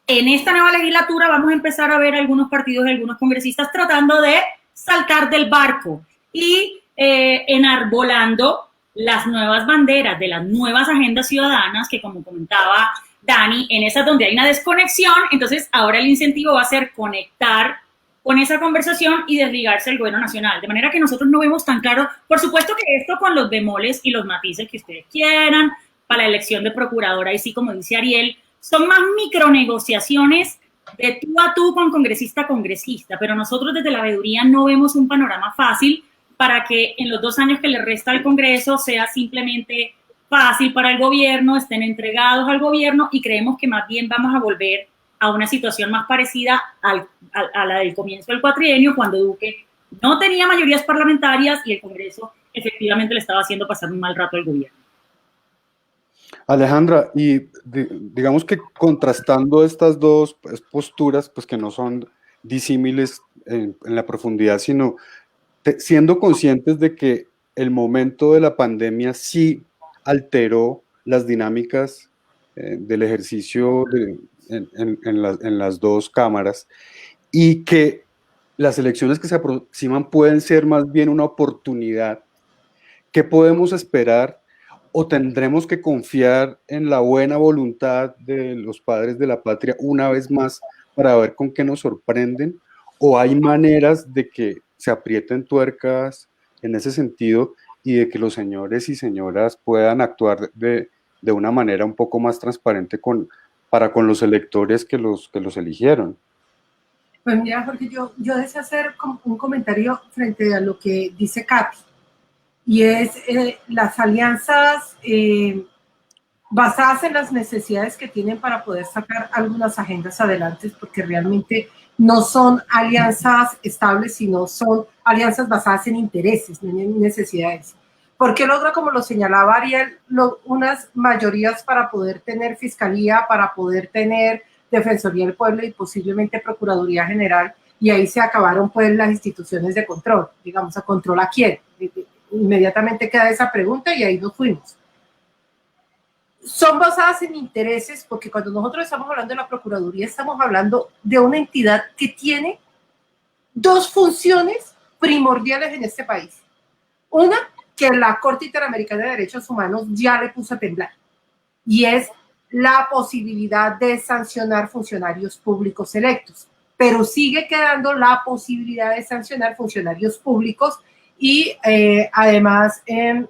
en esta nueva legislatura vamos a empezar a ver algunos partidos y algunos congresistas tratando de saltar del barco y enarbolando las nuevas banderas de las nuevas agendas ciudadanas, que, como comentaba Dani, en esas donde hay una desconexión. Entonces ahora el incentivo va a ser conectar con esa conversación y desligarse del gobierno nacional, de manera que nosotros no vemos tan claro, por supuesto que esto con los bemoles y los matices que ustedes quieran, para la elección de procuradora, y sí, como dice Ariel, son más micronegociaciones de tú a tú con congresista a congresista, pero nosotros desde la veeduría no vemos un panorama fácil para que en los 2 años que le resta al Congreso sea simplemente fácil para el gobierno, estén entregados al gobierno, y creemos que más bien vamos a volver a una situación más parecida a la del comienzo del cuatrienio, cuando Duque no tenía mayorías parlamentarias y el Congreso efectivamente le estaba haciendo pasar un mal rato al gobierno. Alejandra, y digamos que contrastando estas dos posturas, pues que no son disímiles en la profundidad, sino siendo conscientes de que el momento de la pandemia sí alteró las dinámicas del ejercicio en las dos cámaras, y que las elecciones que se aproximan pueden ser más bien una oportunidad. ¿Qué podemos esperar? ¿O tendremos que confiar en la buena voluntad de los padres de la patria una vez más para ver con qué nos sorprenden? ¿O hay maneras de que se aprieten tuercas en ese sentido y de que los señores y señoras puedan actuar de una manera un poco más transparente para con los electores que los eligieron? Pues mira, Jorge, yo deseo hacer un comentario frente a lo que dice Katy. Y es las alianzas basadas en las necesidades que tienen para poder sacar algunas agendas adelante, porque realmente no son alianzas estables, sino son alianzas basadas en intereses, no en necesidades. Porque logra, como lo señalaba Ariel, unas mayorías para poder tener fiscalía, para poder tener Defensoría del Pueblo y posiblemente Procuraduría General, y ahí se acabaron pues las instituciones de control. Digamos, ¿a control a quién? Inmediatamente queda esa pregunta y ahí nos fuimos. Son basadas en intereses, porque cuando nosotros estamos hablando de la Procuraduría, estamos hablando de una entidad que tiene 2 funciones primordiales en este país. Una, que la Corte Interamericana de Derechos Humanos ya le puso a temblar, y es la posibilidad de sancionar funcionarios públicos electos, pero sigue quedando la posibilidad de sancionar funcionarios públicos y además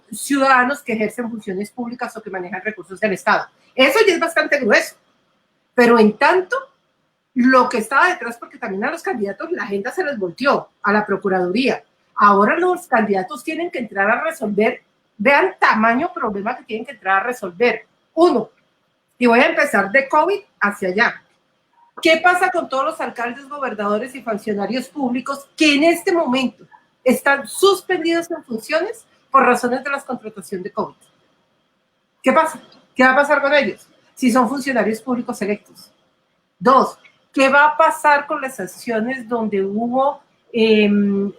ciudadanos que ejercen funciones públicas o que manejan recursos del Estado. Eso ya es bastante grueso, Pero en tanto, lo que estaba detrás, porque también a los candidatos la agenda se les volteó a la Procuraduría. Ahora los candidatos tienen que entrar a resolver, vean tamaño problema que tienen que entrar a resolver. Uno, y voy a empezar de COVID hacia allá. ¿Qué pasa con todos los alcaldes, gobernadores y funcionarios públicos que en este momento están suspendidos en funciones por razones de la contratación de COVID? ¿Qué pasa? ¿Qué va a pasar con ellos si son funcionarios públicos electos? Dos, ¿qué va a pasar con las sanciones donde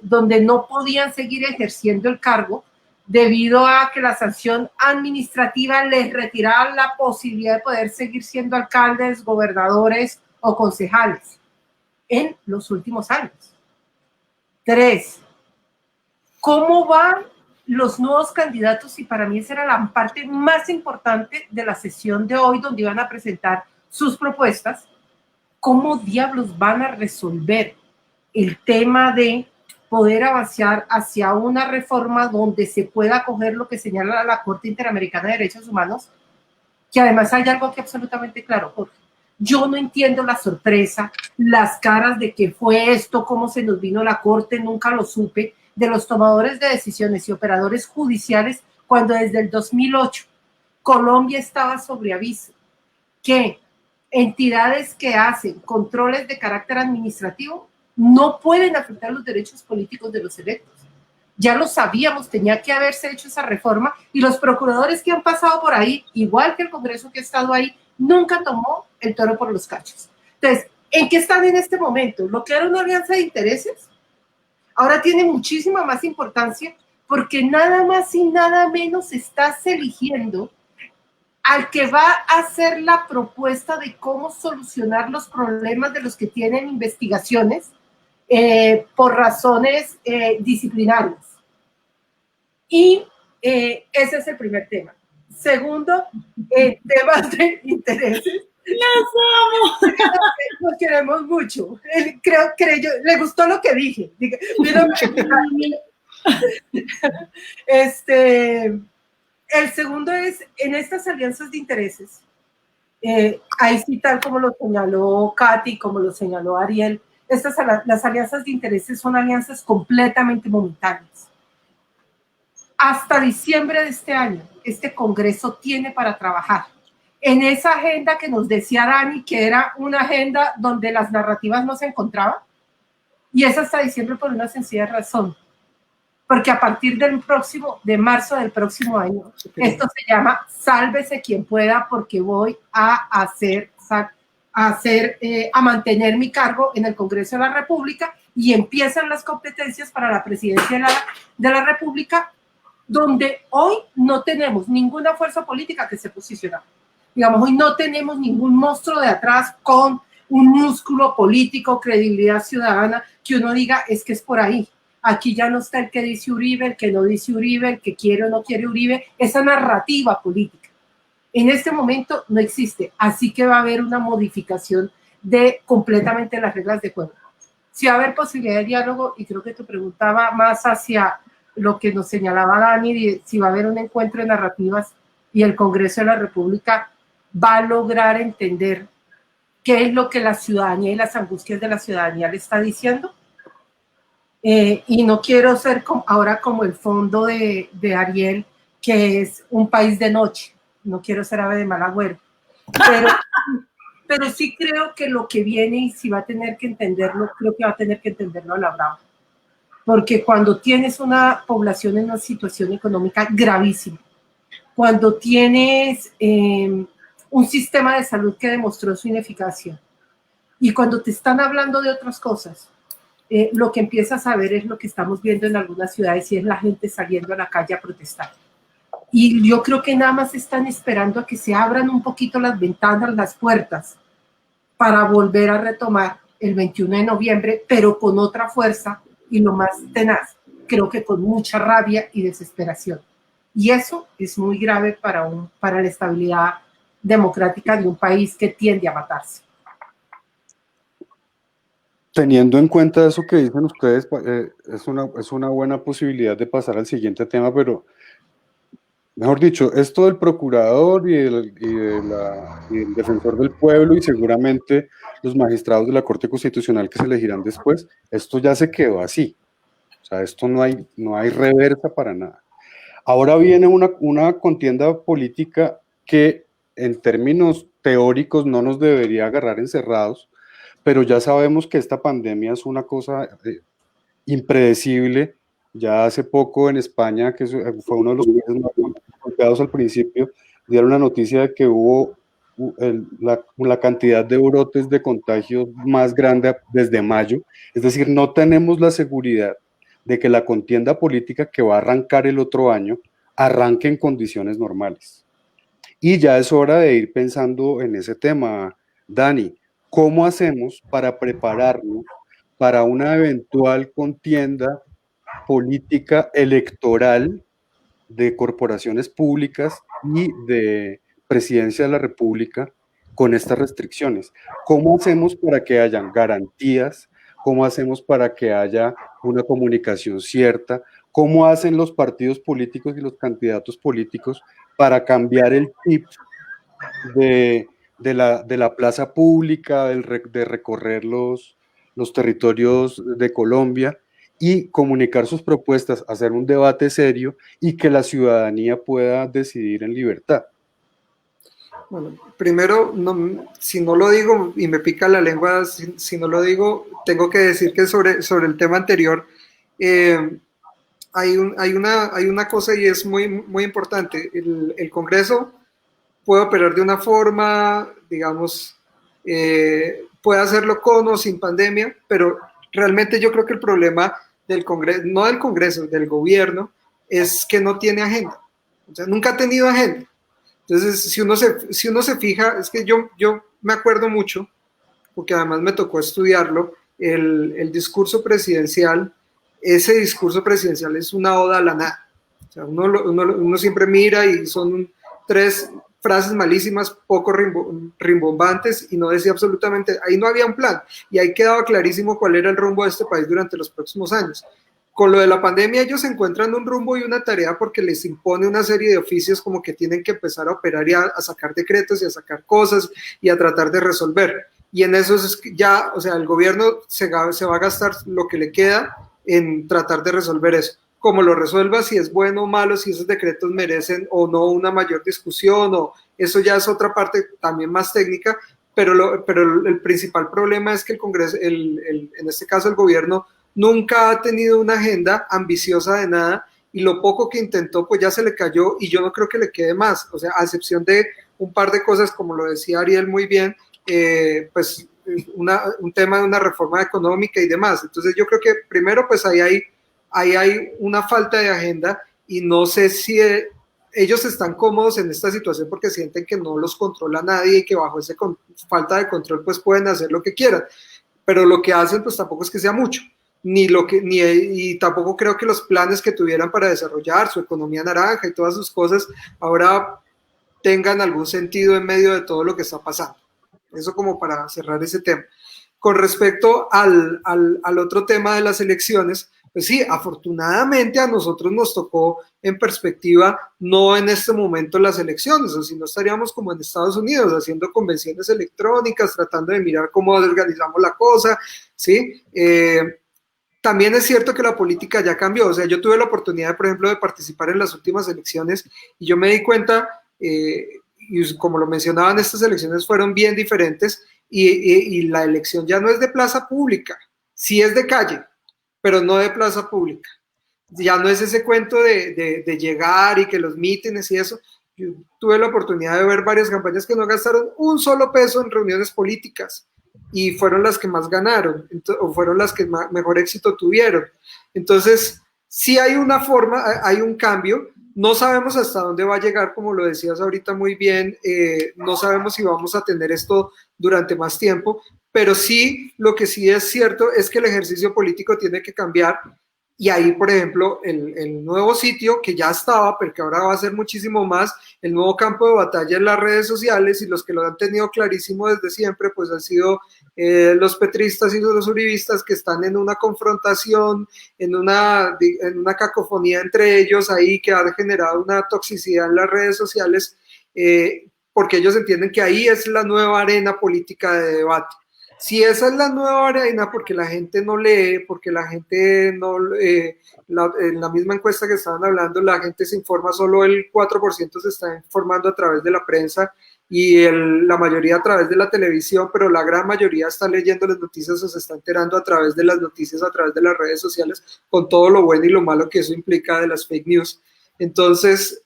donde no podían seguir ejerciendo el cargo debido a que la sanción administrativa les retiraba la posibilidad de poder seguir siendo alcaldes, gobernadores o concejales en los últimos años? Tres, ¿cómo van los nuevos candidatos? Y para mí esa era la parte más importante de la sesión de hoy, donde iban a presentar sus propuestas. ¿Cómo diablos van a resolver el tema de poder avanzar hacia una reforma donde se pueda acoger lo que señala la Corte Interamericana de Derechos Humanos? Que además hay algo que absolutamente claro, Jorge. Yo no entiendo la sorpresa, las caras de qué fue esto, cómo se nos vino la Corte, nunca lo supe, de los tomadores de decisiones y operadores judiciales, cuando desde el 2008 Colombia estaba sobre aviso que entidades que hacen controles de carácter administrativo no pueden afectar los derechos políticos de los electos. Ya lo sabíamos, tenía que haberse hecho esa reforma, y los procuradores que han pasado por ahí, igual que el Congreso que ha estado ahí, nunca tomó el toro por los cachos. Entonces, ¿en qué están en este momento? Lo que era una alianza de intereses, ahora tiene muchísima más importancia, porque nada más y nada menos estás eligiendo al que va a hacer la propuesta de cómo solucionar los problemas de los que tienen investigaciones por razones disciplinarias. Y ese es el primer tema. Segundo, temas de intereses. ¡Los amo! Nos queremos mucho. Creo yo, le gustó lo que dije. El segundo es, en estas alianzas de intereses, ahí sí, tal como lo señaló Katy, como lo señaló Ariel, las alianzas de intereses son alianzas completamente momentáneas. Hasta diciembre de este año, este Congreso tiene para trabajar en esa agenda que nos decía Dani, que era una agenda donde las narrativas no se encontraban, y es hasta diciembre por una sencilla razón, porque a partir de marzo del próximo año, esto se llama Sálvese quien pueda, porque voy a mantener mi cargo en el Congreso de la República, y empiezan las competencias para la presidencia de la República, donde hoy no tenemos ninguna fuerza política que se posicione. Digamos, hoy no tenemos ningún monstruo de atrás con un músculo político, credibilidad ciudadana, que uno diga, es que es por ahí. Aquí ya no está el que dice Uribe, el que no dice Uribe, el que quiere o no quiere Uribe, esa narrativa política. En este momento no existe, así que va a haber una modificación de completamente las reglas de juego. Si va a haber posibilidad de diálogo, y creo que tu pregunta va más hacia lo que nos señalaba Dani, si va a haber un encuentro de narrativas y el Congreso de la República va a lograr entender qué es lo que la ciudadanía y las angustias de la ciudadanía le está diciendo. Y no quiero ser ahora como el fondo de Ariel, que es un país de noche. No quiero ser ave de mal agüero. Pero sí creo que lo que viene, y si va a tener que entenderlo, creo que va a tener que entenderlo a la brava. Porque cuando tienes una población en una situación económica gravísima, cuando tienes un sistema de salud que demostró su ineficacia, y cuando te están hablando de otras cosas, lo que empiezas a ver es lo que estamos viendo en algunas ciudades, y es la gente saliendo a la calle a protestar. Y yo creo que nada más están esperando a que se abran un poquito las ventanas, las puertas, para volver a retomar el 21 de noviembre, pero con otra fuerza, y lo más tenaz, creo que con mucha rabia y desesperación. Y eso es muy grave para la estabilidad democrática de un país que tiende a matarse. Teniendo en cuenta eso que dicen ustedes, es una buena posibilidad de pasar al siguiente tema, pero Mejor dicho, esto del procurador y el defensor del pueblo y seguramente los magistrados de la Corte Constitucional que se elegirán después, esto ya se quedó así. O sea, esto no hay reversa para nada. Ahora viene una contienda política que en términos teóricos no nos debería agarrar encerrados, pero ya sabemos que esta pandemia es una cosa impredecible. Ya hace poco en España, que fue uno de los países más golpeados al principio, dieron la noticia de que hubo la cantidad de brotes de contagios más grande desde mayo. Es decir, no tenemos la seguridad de que la contienda política que va a arrancar el otro año arranque en condiciones normales. Y ya es hora de ir pensando en ese tema, Dani. ¿Cómo hacemos para prepararnos para una eventual contienda política electoral de corporaciones públicas y de presidencia de la República con estas restricciones? ¿Cómo hacemos para que hayan garantías? ¿Cómo hacemos para que haya una comunicación cierta? ¿Cómo hacen los partidos políticos y los candidatos políticos para cambiar el chip de la plaza pública, de recorrer los territorios de Colombia y comunicar sus propuestas, hacer un debate serio y que la ciudadanía pueda decidir en libertad? Bueno, primero, si no lo digo, y me pica la lengua, si no lo digo, tengo que decir que sobre el tema anterior, hay una cosa y es muy, muy importante. El Congreso puede operar de una forma, digamos, puede hacerlo con o sin pandemia, pero realmente yo creo que el problema del Congreso, no del Congreso, del gobierno, es que no tiene agenda. O sea, nunca ha tenido agenda. Entonces, si uno se fija, es que yo me acuerdo mucho, porque además me tocó estudiarlo, el discurso presidencial. Ese discurso presidencial es una oda a la nada. O sea, uno siempre mira y son 3 frases malísimas, poco rimbombantes, y no decía absolutamente, ahí no había un plan, y ahí quedaba clarísimo cuál era el rumbo de este país durante los próximos años. Con lo de la pandemia ellos encuentran un rumbo y una tarea porque les impone una serie de oficios como que tienen que empezar a operar y a sacar decretos y a sacar cosas y a tratar de resolver. Y en eso es ya, o sea, el gobierno se va a gastar lo que le queda en tratar de resolver eso. Como lo resuelva, si es bueno o malo, si esos decretos merecen o no una mayor discusión, o eso ya es otra parte también más técnica, pero el principal problema es que el Congreso, en este caso el gobierno, nunca ha tenido una agenda ambiciosa de nada, y lo poco que intentó pues ya se le cayó, y yo no creo que le quede más, o sea, a excepción de un par de cosas, como lo decía Ariel muy bien, pues un tema de una reforma económica y demás. Entonces yo creo que primero pues ahí hay una falta de agenda, y no sé si ellos están cómodos en esta situación porque sienten que no los controla nadie y que bajo esa falta de control pues pueden hacer lo que quieran, pero lo que hacen pues tampoco es que sea mucho, y tampoco creo que los planes que tuvieran para desarrollar su economía naranja y todas sus cosas ahora tengan algún sentido en medio de todo lo que está pasando. Eso como para cerrar ese tema. Con respecto al otro tema de las elecciones, pues sí, afortunadamente a nosotros nos tocó en perspectiva, no en este momento las elecciones, o si no estaríamos como en Estados Unidos haciendo convenciones electrónicas, tratando de mirar cómo organizamos la cosa, ¿sí? También es cierto que la política ya cambió. O sea, yo tuve la oportunidad, por ejemplo, de participar en las últimas elecciones, y yo me di cuenta, y como lo mencionaban, estas elecciones fueron bien diferentes, y la elección ya no es de plaza pública, sí es de calle, pero no de plaza pública. Ya no es ese cuento de llegar y que los mítines y eso. Yo tuve la oportunidad de ver varias campañas que no gastaron un solo peso en reuniones políticas, y fueron las que más ganaron, o fueron las que mejor éxito tuvieron. Entonces, sí hay una forma, hay un cambio. No sabemos hasta dónde va a llegar, como lo decías ahorita muy bien, no sabemos si vamos a tener esto durante más tiempo, pero sí, lo que sí es cierto es que el ejercicio político tiene que cambiar, Y ahí, por ejemplo, el nuevo sitio que ya estaba, pero que ahora va a ser muchísimo más, el nuevo campo de batalla en las redes sociales, y los que lo han tenido clarísimo desde siempre, pues han sido los petristas y los uribistas, que están en una confrontación, en una cacofonía entre ellos ahí, que ha generado una toxicidad en las redes sociales, porque ellos entienden que ahí es la nueva arena política de debate. Si esa es la nueva arena, porque la gente no lee, porque la gente no, en la misma encuesta que estaban hablando, la gente se informa, solo el 4% se está informando a través de la prensa y la mayoría a través de la televisión, pero la gran mayoría está leyendo las noticias o se está enterando a través de las noticias, a través de las redes sociales, con todo lo bueno y lo malo que eso implica de las fake news. Entonces,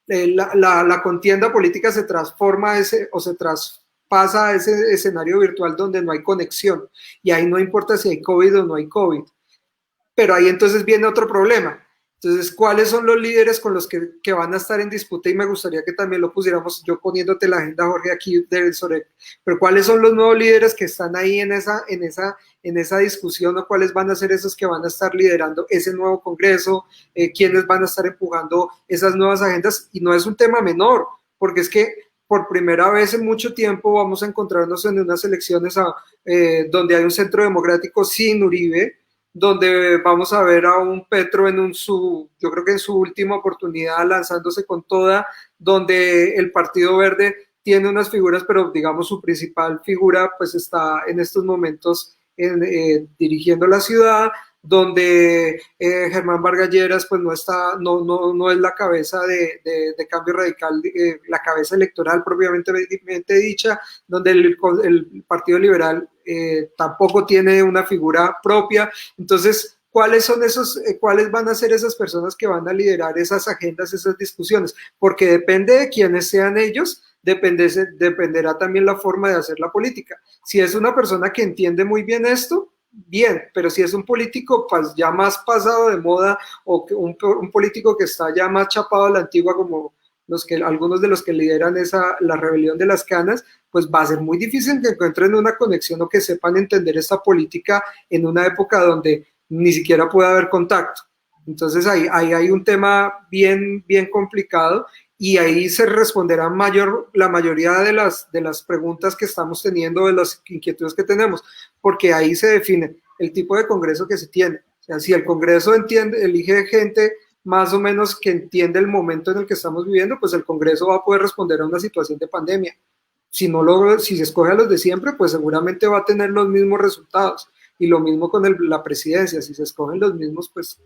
la contienda política se transforma pasa a ese escenario virtual donde no hay conexión, y ahí no importa si hay COVID o no hay COVID. Pero ahí entonces viene otro problema. Entonces, ¿cuáles son los líderes con los que van a estar en disputa? Y me gustaría que también lo pusiéramos, yo poniéndote la agenda, Jorge, aquí pero ¿cuáles son los nuevos líderes que están ahí en esa discusión, o cuáles van a ser esos que van a estar liderando ese nuevo Congreso? ¿Quiénes van a estar empujando esas nuevas agendas? Y no es un tema menor, porque es que por primera vez en mucho tiempo vamos a encontrarnos en unas elecciones donde hay un centro democrático sin Uribe, donde vamos a ver a un Petro yo creo que en su última oportunidad, lanzándose con toda, donde el Partido Verde tiene unas figuras, pero digamos su principal figura pues está en estos momentos dirigiendo la ciudad, donde Germán Vargas Lleras pues no es la cabeza de Cambio Radical, la cabeza electoral propiamente dicha, donde el Partido Liberal tampoco tiene una figura propia. Entonces, ¿cuáles van a ser esas personas que van a liderar esas agendas, esas discusiones? Porque depende de quiénes sean ellos, dependerá también la forma de hacer la política. Si es una persona que entiende muy bien esto, bien, pero si es un político pues ya más pasado de moda, o un político que está ya más chapado a la antigua, como algunos de los que lideran la rebelión de las canas, pues va a ser muy difícil que encuentren una conexión o que sepan entender esta política en una época donde ni siquiera puede haber contacto. Entonces ahí hay un tema bien complicado, y ahí se responderá la mayoría de las preguntas que estamos teniendo, de las inquietudes que tenemos, porque ahí se define el tipo de Congreso que se tiene. O sea, si el Congreso elige gente más o menos que entiende el momento en el que estamos viviendo, pues el Congreso va a poder responder a una situación de pandemia. Si se escoge a los de siempre, pues seguramente va a tener los mismos resultados. Y lo mismo con la presidencia, si se escogen los mismos, pues...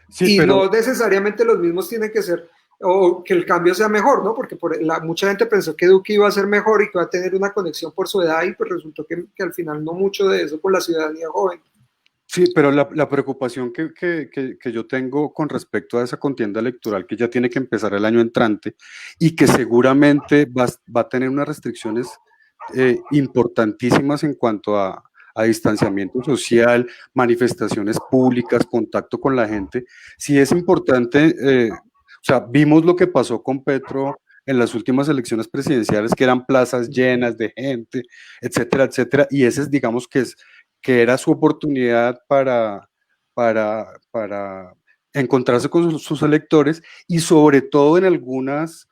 Sí, y no necesariamente los mismos tienen que ser, o que el cambio sea mejor, ¿no? Porque mucha gente pensó que Duque iba a ser mejor y que iba a tener una conexión por su edad, y pues resultó que al final no mucho de eso con la ciudadanía joven. Sí, pero la preocupación que yo tengo con respecto a esa contienda electoral, que ya tiene que empezar el año entrante y que seguramente va a tener unas restricciones importantísimas en cuanto a distanciamiento social, manifestaciones públicas, contacto con la gente. Sí es importante, o sea, vimos lo que pasó con Petro en las últimas elecciones presidenciales, que eran plazas llenas de gente, etcétera, etcétera, y ese es, digamos, que era su oportunidad para encontrarse con sus electores, y sobre todo en algunos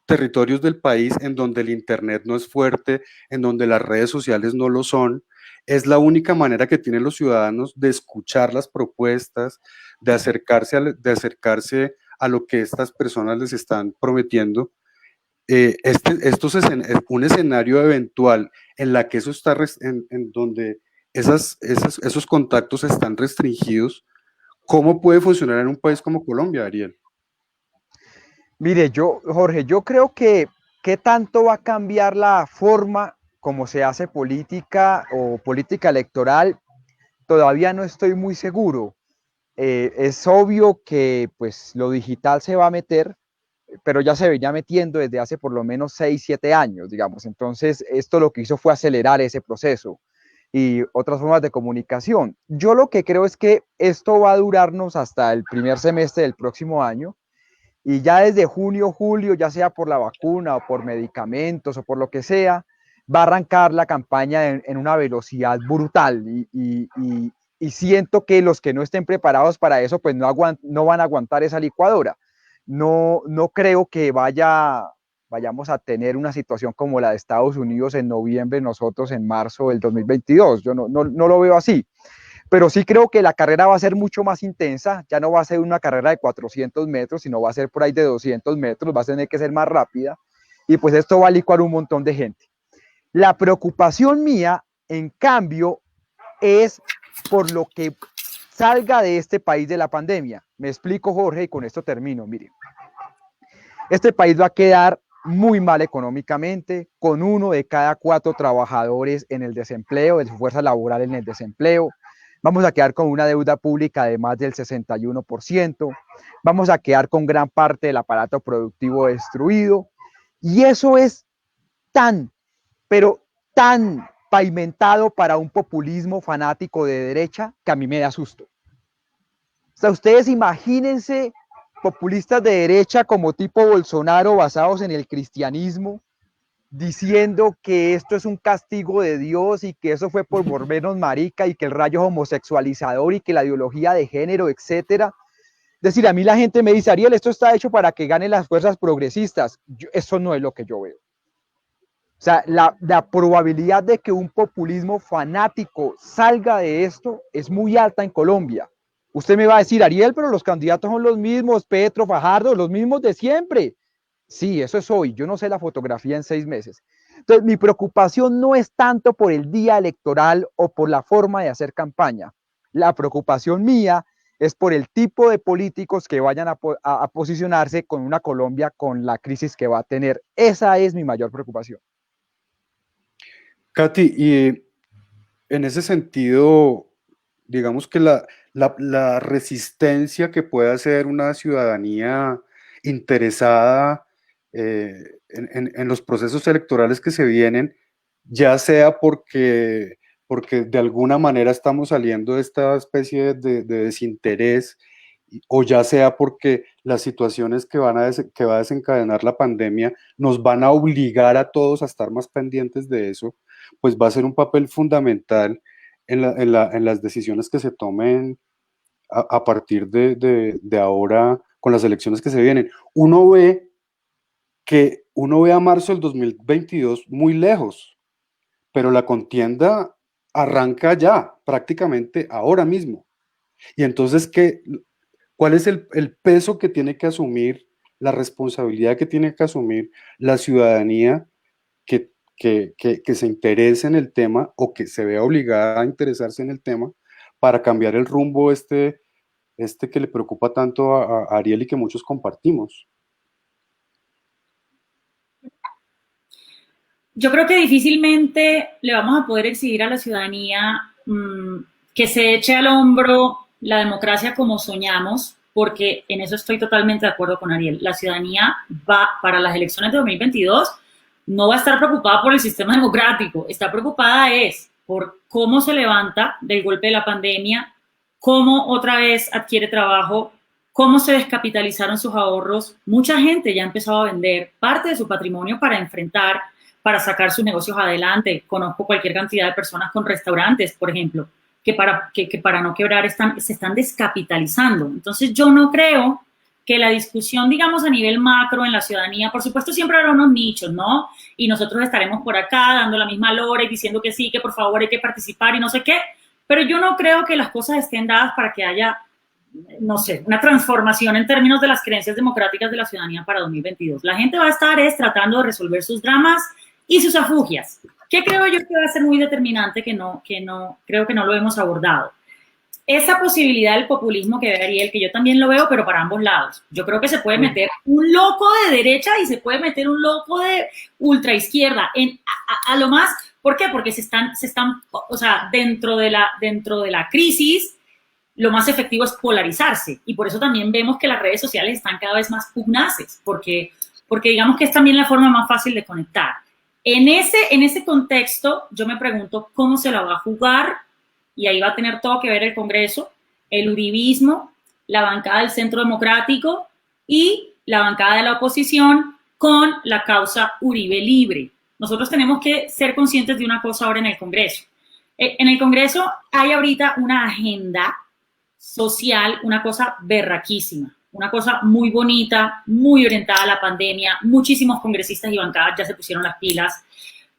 territorios del país en donde el internet no es fuerte, en donde las redes sociales no lo son. Es la única manera que tienen los ciudadanos de escuchar las propuestas, de acercarse a lo que estas personas les están prometiendo. Esto es un escenario eventual en la que eso está en donde esos contactos están restringidos. ¿Cómo puede funcionar en un país como Colombia, Ariel? Mire, Jorge, yo creo que ¿qué tanto va a cambiar la forma como se hace política o política electoral? Todavía no estoy muy seguro. Es obvio que pues lo digital se va a meter, pero ya se venía metiendo desde hace por lo menos 6, 7 años, digamos. Entonces, esto lo que hizo fue acelerar ese proceso y otras formas de comunicación. Yo lo que creo es que esto va a durarnos hasta el primer semestre del próximo año, y ya desde junio, julio, ya sea por la vacuna o por medicamentos o por lo que sea, va a arrancar la campaña en una velocidad brutal, y y siento que los que no estén preparados para eso, pues no van a aguantar esa licuadora. No creo que vayamos a tener una situación como la de Estados Unidos en noviembre, nosotros en marzo del 2022. Yo no lo veo así. Pero sí creo que la carrera va a ser mucho más intensa, ya no va a ser una carrera de 400 metros, sino va a ser por ahí de 200 metros, va a tener que ser más rápida, y pues esto va a licuar un montón de gente. La preocupación mía, en cambio, es por lo que salga de este país de la pandemia. Me explico, Jorge, y con esto termino. Miren, este país va a quedar muy mal económicamente, con 1 de cada 4 trabajadores en el desempleo, de su fuerza laboral en el desempleo. Vamos a quedar con una deuda pública de más del 61%, vamos a quedar con gran parte del aparato productivo destruido, y eso es tan, pero tan pavimentado para un populismo fanático de derecha que a mí me da susto. O sea, ustedes imagínense populistas de derecha como tipo Bolsonaro basados en el cristianismo, diciendo que esto es un castigo de Dios y que eso fue por volvernos marica y que el rayo es homosexualizador y que la ideología de género, etcétera. Es decir, a mí la gente me dice, Ariel, esto está hecho para que ganen las fuerzas progresistas. Eso no es lo que yo veo. O sea, la probabilidad de que un populismo fanático salga de esto es muy alta en Colombia. Usted me va a decir, Ariel, pero los candidatos son los mismos, Petro, Fajardo, los mismos de siempre. Sí, eso es hoy. Yo no sé la fotografía en 6 meses. Entonces, mi preocupación no es tanto por el día electoral o por la forma de hacer campaña. La preocupación mía es por el tipo de políticos que vayan a posicionarse con una Colombia con la crisis que va a tener. Esa es mi mayor preocupación. Katy, y en ese sentido, digamos que la resistencia que puede hacer una ciudadanía interesada en los procesos electorales que se vienen, ya sea porque de alguna manera estamos saliendo de esta especie de desinterés, o ya sea porque las situaciones que va a desencadenar la pandemia nos van a obligar a todos a estar más pendientes de eso, pues va a ser un papel fundamental en las decisiones que se tomen a partir de ahora con las elecciones que se vienen. Uno ve a marzo del 2022 muy lejos, pero la contienda arranca ya, prácticamente ahora mismo. Y entonces, ¿cuál es el peso que tiene que asumir, la responsabilidad que tiene que asumir la ciudadanía que se interese en el tema o que se vea obligada a interesarse en el tema para cambiar el rumbo este que le preocupa tanto a Ariel y que muchos compartimos? Yo creo que difícilmente le vamos a poder exigir a la ciudadanía que se eche al hombro la democracia como soñamos, porque en eso estoy totalmente de acuerdo con Ariel. La ciudadanía va para las elecciones de 2022, no va a estar preocupada por el sistema democrático, está preocupada es por cómo se levanta del golpe de la pandemia, cómo otra vez adquiere trabajo, cómo se descapitalizaron sus ahorros. Mucha gente ya ha empezado a vender parte de su patrimonio para sacar sus negocios adelante. Conozco cualquier cantidad de personas con restaurantes, por ejemplo, que para no quebrar se están descapitalizando. Entonces yo no creo que la discusión, digamos, a nivel macro en la ciudadanía, por supuesto siempre habrá unos nichos, ¿no? Y nosotros estaremos por acá dando la misma lora y diciendo que sí, que por favor hay que participar y no sé qué, pero yo no creo que las cosas estén dadas para que haya, no sé, una transformación en términos de las creencias democráticas de la ciudadanía para 2022. La gente va a estar tratando de resolver sus dramas y sus afugias. ¿Qué creo yo que va a ser muy determinante creo que no lo hemos abordado? Esa posibilidad del populismo que ve Ariel, que yo también lo veo, pero para ambos lados. Yo creo que se puede meter un loco de derecha y se puede meter un loco de ultraizquierda a lo más. ¿Por qué? Porque se están, o sea, dentro de la crisis, lo más efectivo es polarizarse. Y por eso también vemos que las redes sociales están cada vez más pugnaces, porque digamos que es también la forma más fácil de conectar. En ese contexto, yo me pregunto cómo se la va a jugar, y ahí va a tener todo que ver el Congreso, el uribismo, la bancada del Centro Democrático y la bancada de la oposición con la causa Uribe Libre. Nosotros tenemos que ser conscientes de una cosa ahora en el Congreso. En el Congreso hay ahorita una agenda social, una cosa berraquísima, una cosa muy bonita, muy orientada a la pandemia, muchísimos congresistas y bancadas ya se pusieron las pilas,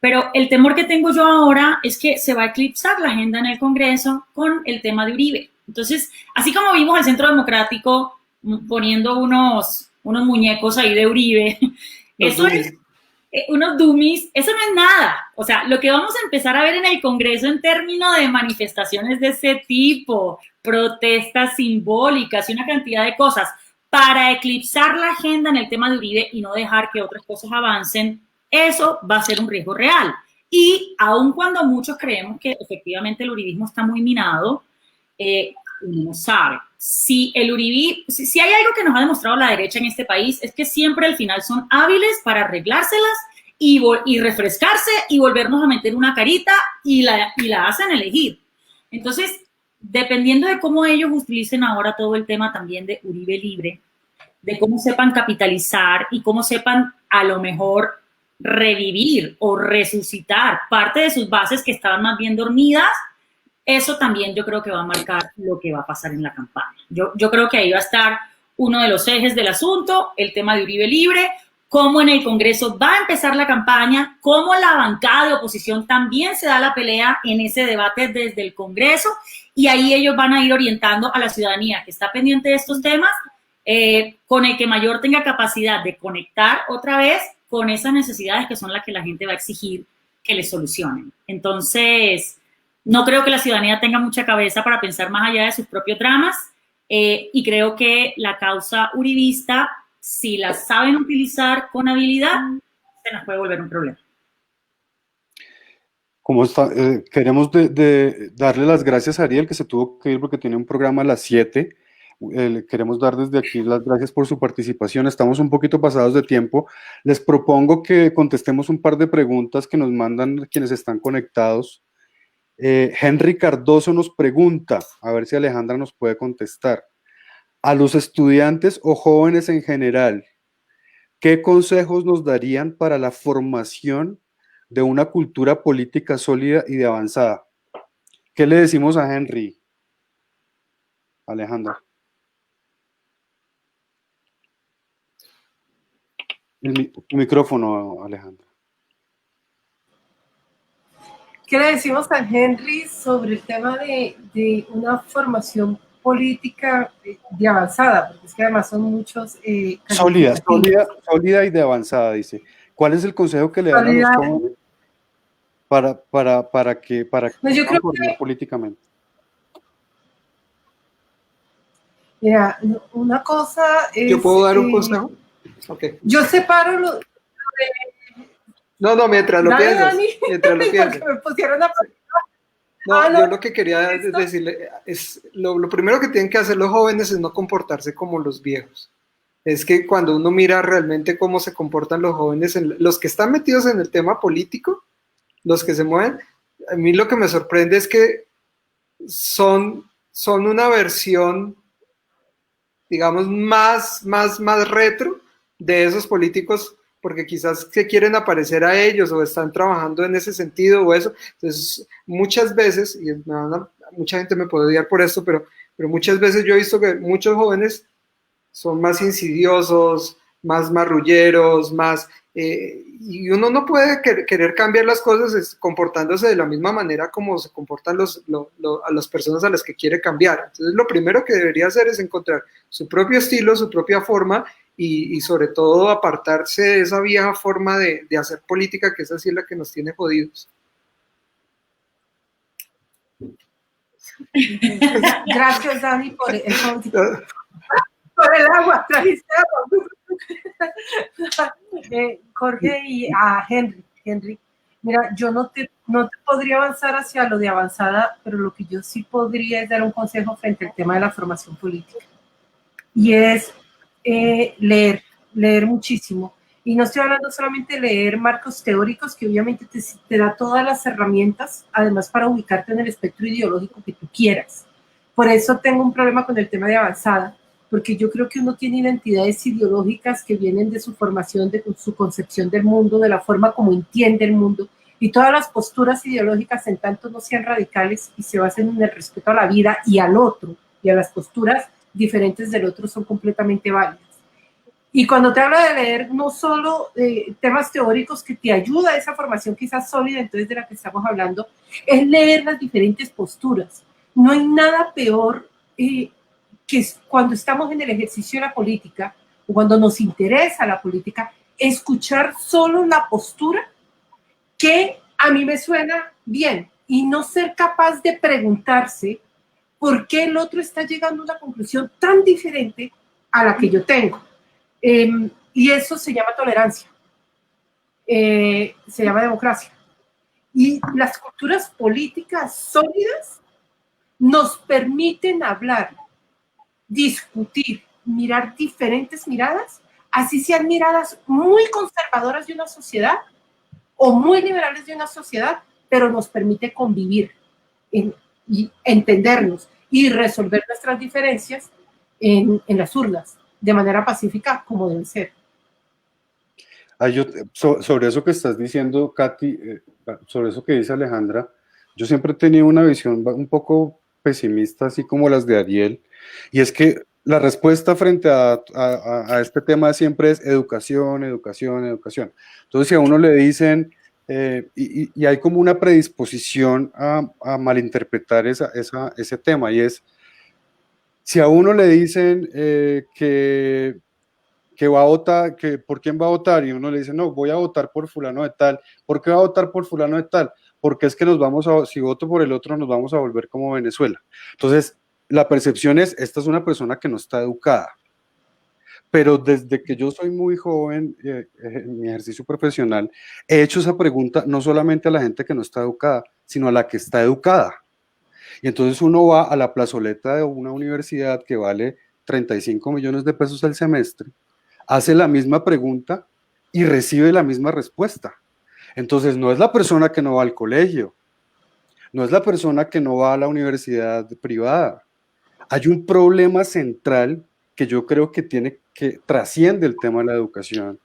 pero el temor que tengo yo ahora es que se va a eclipsar la agenda en el Congreso con el tema de Uribe. Entonces, así como vimos al Centro Democrático poniendo unos muñecos ahí de Uribe, eso es unos dummies, eso no es nada. O sea, lo que vamos a empezar a ver en el Congreso en términos de manifestaciones de ese tipo, protestas simbólicas y una cantidad de cosas para eclipsar la agenda en el tema de Uribe y no dejar que otras cosas avancen, eso va a ser un riesgo real. Y aun cuando muchos creemos que efectivamente el uribismo está muy minado, uno no sabe. Si hay algo que nos ha demostrado la derecha en este país es que siempre al final son hábiles para arreglárselas y refrescarse y volvernos a meter una carita y la hacen elegir. Entonces, dependiendo de cómo ellos utilicen ahora todo el tema también de Uribe libre, de cómo sepan capitalizar y cómo sepan a lo mejor revivir o resucitar parte de sus bases que estaban más bien dormidas, eso también yo creo que va a marcar lo que va a pasar en la campaña. Yo creo que ahí va a estar uno de los ejes del asunto, el tema de Uribe libre, cómo en el Congreso va a empezar la campaña, cómo la bancada de oposición también se da la pelea en ese debate desde el Congreso, y ahí ellos van a ir orientando a la ciudadanía que está pendiente de estos temas, con el que mayor tenga capacidad de conectar otra vez con esas necesidades que son las que la gente va a exigir que les solucionen. Entonces, no creo que la ciudadanía tenga mucha cabeza para pensar más allá de sus propios dramas, y creo que la causa uribista, si la saben utilizar con habilidad, se nos puede volver un problema. ¿Cómo está? Queremos darle las gracias a Ariel, que se tuvo que ir porque tiene un programa a las 7. Le queremos dar desde aquí las gracias por su participación. Estamos un poquito pasados de tiempo. Les propongo que contestemos un par de preguntas que nos mandan quienes están conectados. Henry Cardoso nos pregunta, a ver si Alejandra nos puede contestar. A los estudiantes o jóvenes en general, ¿qué consejos nos darían para la formación de una cultura política sólida y de avanzada? ¿Qué le decimos a Henry? Alejandra. Tu micrófono, Alejandra. ¿Qué le decimos a Henry sobre el tema de una formación política de avanzada? Porque es que además son muchos... Sólida y de avanzada, dice. ¿Cuál es el consejo que le dan a los jóvenes para que yo creo que políticamente? Mira, una cosa es... ¿Yo puedo dar un consejo? Okay. Yo separo lo de... No, mientras lo piensas. Dani. Mientras lo piensas. Me pusieron a... Yo lo que quería decirle es, lo primero que tienen que hacer los jóvenes es no comportarse como los viejos. Es que cuando uno mira realmente cómo se comportan los jóvenes, los que están metidos en el tema político, los que se mueven, a mí lo que me sorprende es que son una versión, digamos, más retro de esos políticos, porque quizás se quieren aparecer a ellos o están trabajando en ese sentido o eso. Entonces, muchas veces, y mucha gente me puede odiar por esto, pero muchas veces yo he visto que muchos jóvenes son más insidiosos, más marrulleros, y uno no puede querer cambiar las cosas comportándose de la misma manera como se comportan a las personas a las que quiere cambiar. Entonces, lo primero que debería hacer es encontrar su propio estilo, su propia forma, y sobre todo apartarse de esa vieja forma de hacer política, que esa sí es la que nos tiene jodidos. Gracias, Dani, por el agua. Trajiste agua. Jorge y a Henry. Mira, yo no te podría avanzar hacia lo de avanzada, pero lo que yo sí podría es dar un consejo frente al tema de la formación política. Y es leer muchísimo. Y no estoy hablando solamente de leer marcos teóricos, que obviamente te da todas las herramientas, además para ubicarte en el espectro ideológico que tú quieras. Por eso tengo un problema con el tema de avanzada, porque yo creo que uno tiene identidades ideológicas que vienen de su formación, de su concepción del mundo, de la forma como entiende el mundo, Y todas las posturas ideológicas, en tanto no sean radicales y se basen en el respeto a la vida y al otro, y a las posturas diferentes del otro, son completamente válidas. Y cuando te hablo de leer, no solo temas teóricos que te ayuda a esa formación quizás sólida, entonces de la que estamos hablando, es leer las diferentes posturas. No hay nada peor que cuando estamos en el ejercicio de la política, o cuando nos interesa la política, escuchar solo la postura que a mí me suena bien y no ser capaz de preguntarse por qué el otro está llegando a una conclusión tan diferente a la que yo tengo. Y eso se llama tolerancia, se llama democracia. Y las culturas políticas sólidas nos permiten hablar, discutir, mirar diferentes miradas, así sean miradas muy conservadoras de una sociedad o muy liberales de una sociedad, pero nos permite convivir y entendernos y resolver nuestras diferencias en las urnas de manera pacífica, como debe ser. Sobre eso que estás diciendo, Katy, sobre eso que dice Alejandra, yo siempre he tenido una visión un poco pesimista, así como las de Ariel, y es que la respuesta frente a este tema siempre es educación, educación, educación. Entonces, si a uno le dicen, y hay como una predisposición a malinterpretar ese tema, y es, si a uno le dicen que va a votar, que por quién va a votar, y uno le dice, no, voy a votar por fulano de tal. ¿Por qué va a votar por fulano de tal? Porque es que si voto por el otro, nos vamos a volver como Venezuela. Entonces, la percepción es, esta es una persona que no está educada. Pero desde que yo soy muy joven, en mi ejercicio profesional, he hecho esa pregunta no solamente a la gente que no está educada, sino a la que está educada. Y entonces uno va a la plazoleta de una universidad que vale 35 millones de pesos al semestre, hace la misma pregunta y recibe la misma respuesta. Entonces no es la persona que no va al colegio, no es la persona que no va a la universidad privada. Hay un problema central que yo creo que trasciende el tema de la educación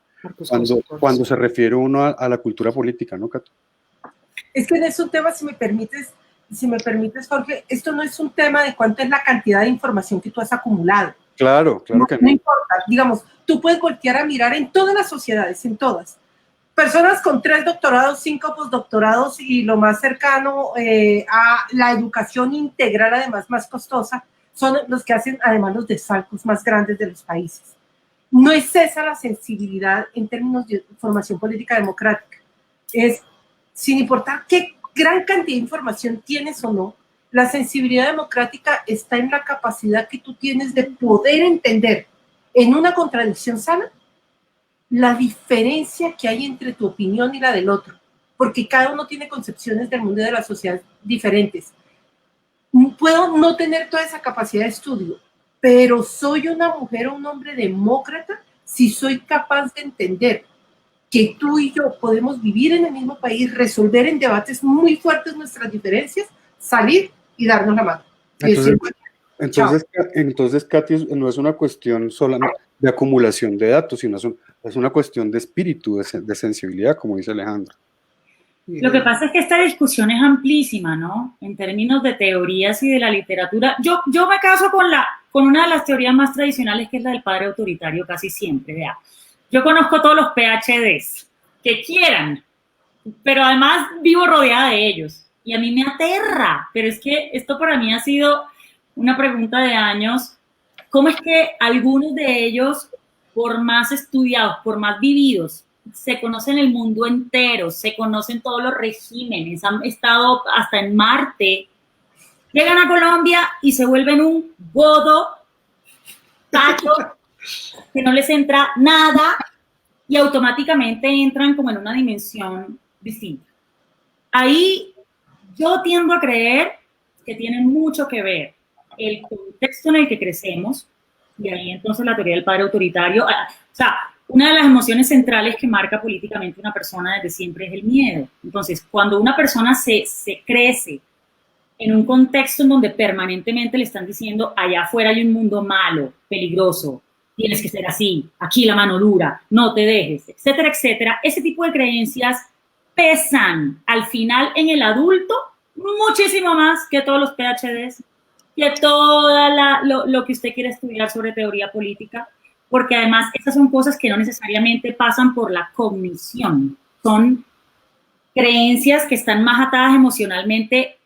cuando se refiere uno a la cultura política, ¿no, Cato? Es que en ese tema, si me permites, Jorge, esto no es un tema de cuánto es la cantidad de información que tú has acumulado. Claro que no. No importa, digamos, tú puedes voltear a mirar en todas las sociedades, en todas. Personas con 3 doctorados, 5 postdoctorados y lo más cercano a la educación integral, además más costosa, son los que hacen además los desfalcos más grandes de los países. No es esa la sensibilidad en términos de formación política democrática. Es, sin importar qué gran cantidad de información tienes o no, la sensibilidad democrática está en la capacidad que tú tienes de poder entender en una contradicción sana la diferencia que hay entre tu opinión y la del otro, porque cada uno tiene concepciones del mundo y de la sociedad diferentes. Puedo no tener toda esa capacidad de estudio, pero soy una mujer o un hombre demócrata si soy capaz de entender que tú y yo podemos vivir en el mismo país, resolver en debates muy fuertes nuestras diferencias, salir y darnos la mano. Entonces, Katy, no es una cuestión solo de acumulación de datos, sino es una cuestión de espíritu, de sensibilidad, como dice Alejandra. Lo que pasa es que esta discusión es amplísima, ¿no? En términos de teorías y de la literatura. Yo me caso con una de las teorías más tradicionales, que es la del padre autoritario, casi siempre. Vea. Yo conozco todos los PhDs que quieran, pero además vivo rodeada de ellos. Y a mí me aterra, pero es que esto para mí ha sido una pregunta de años. ¿Cómo es que algunos de ellos, por más estudiados, por más vividos, se conocen el mundo entero, se conocen todos los regímenes, han estado hasta en Marte, llegan a Colombia y se vuelven un godo, tacho, que no les entra nada y automáticamente entran como en una dimensión distinta? Ahí yo tiendo a creer que tiene mucho que ver el contexto en el que crecemos, y ahí entonces la teoría del padre autoritario, o sea, una de las emociones centrales que marca políticamente una persona desde siempre es el miedo. Entonces, cuando una persona se crece en un contexto en donde permanentemente le están diciendo, allá afuera hay un mundo malo, peligroso, tienes que ser así, aquí la mano dura, no te dejes, etcétera, etcétera, ese tipo de creencias pesan al final en el adulto muchísimo más que todos los PhDs, que todo lo que usted quiere estudiar sobre teoría política, porque además estas son cosas que no necesariamente pasan por la cognición, son creencias que están más atadas emocionalmente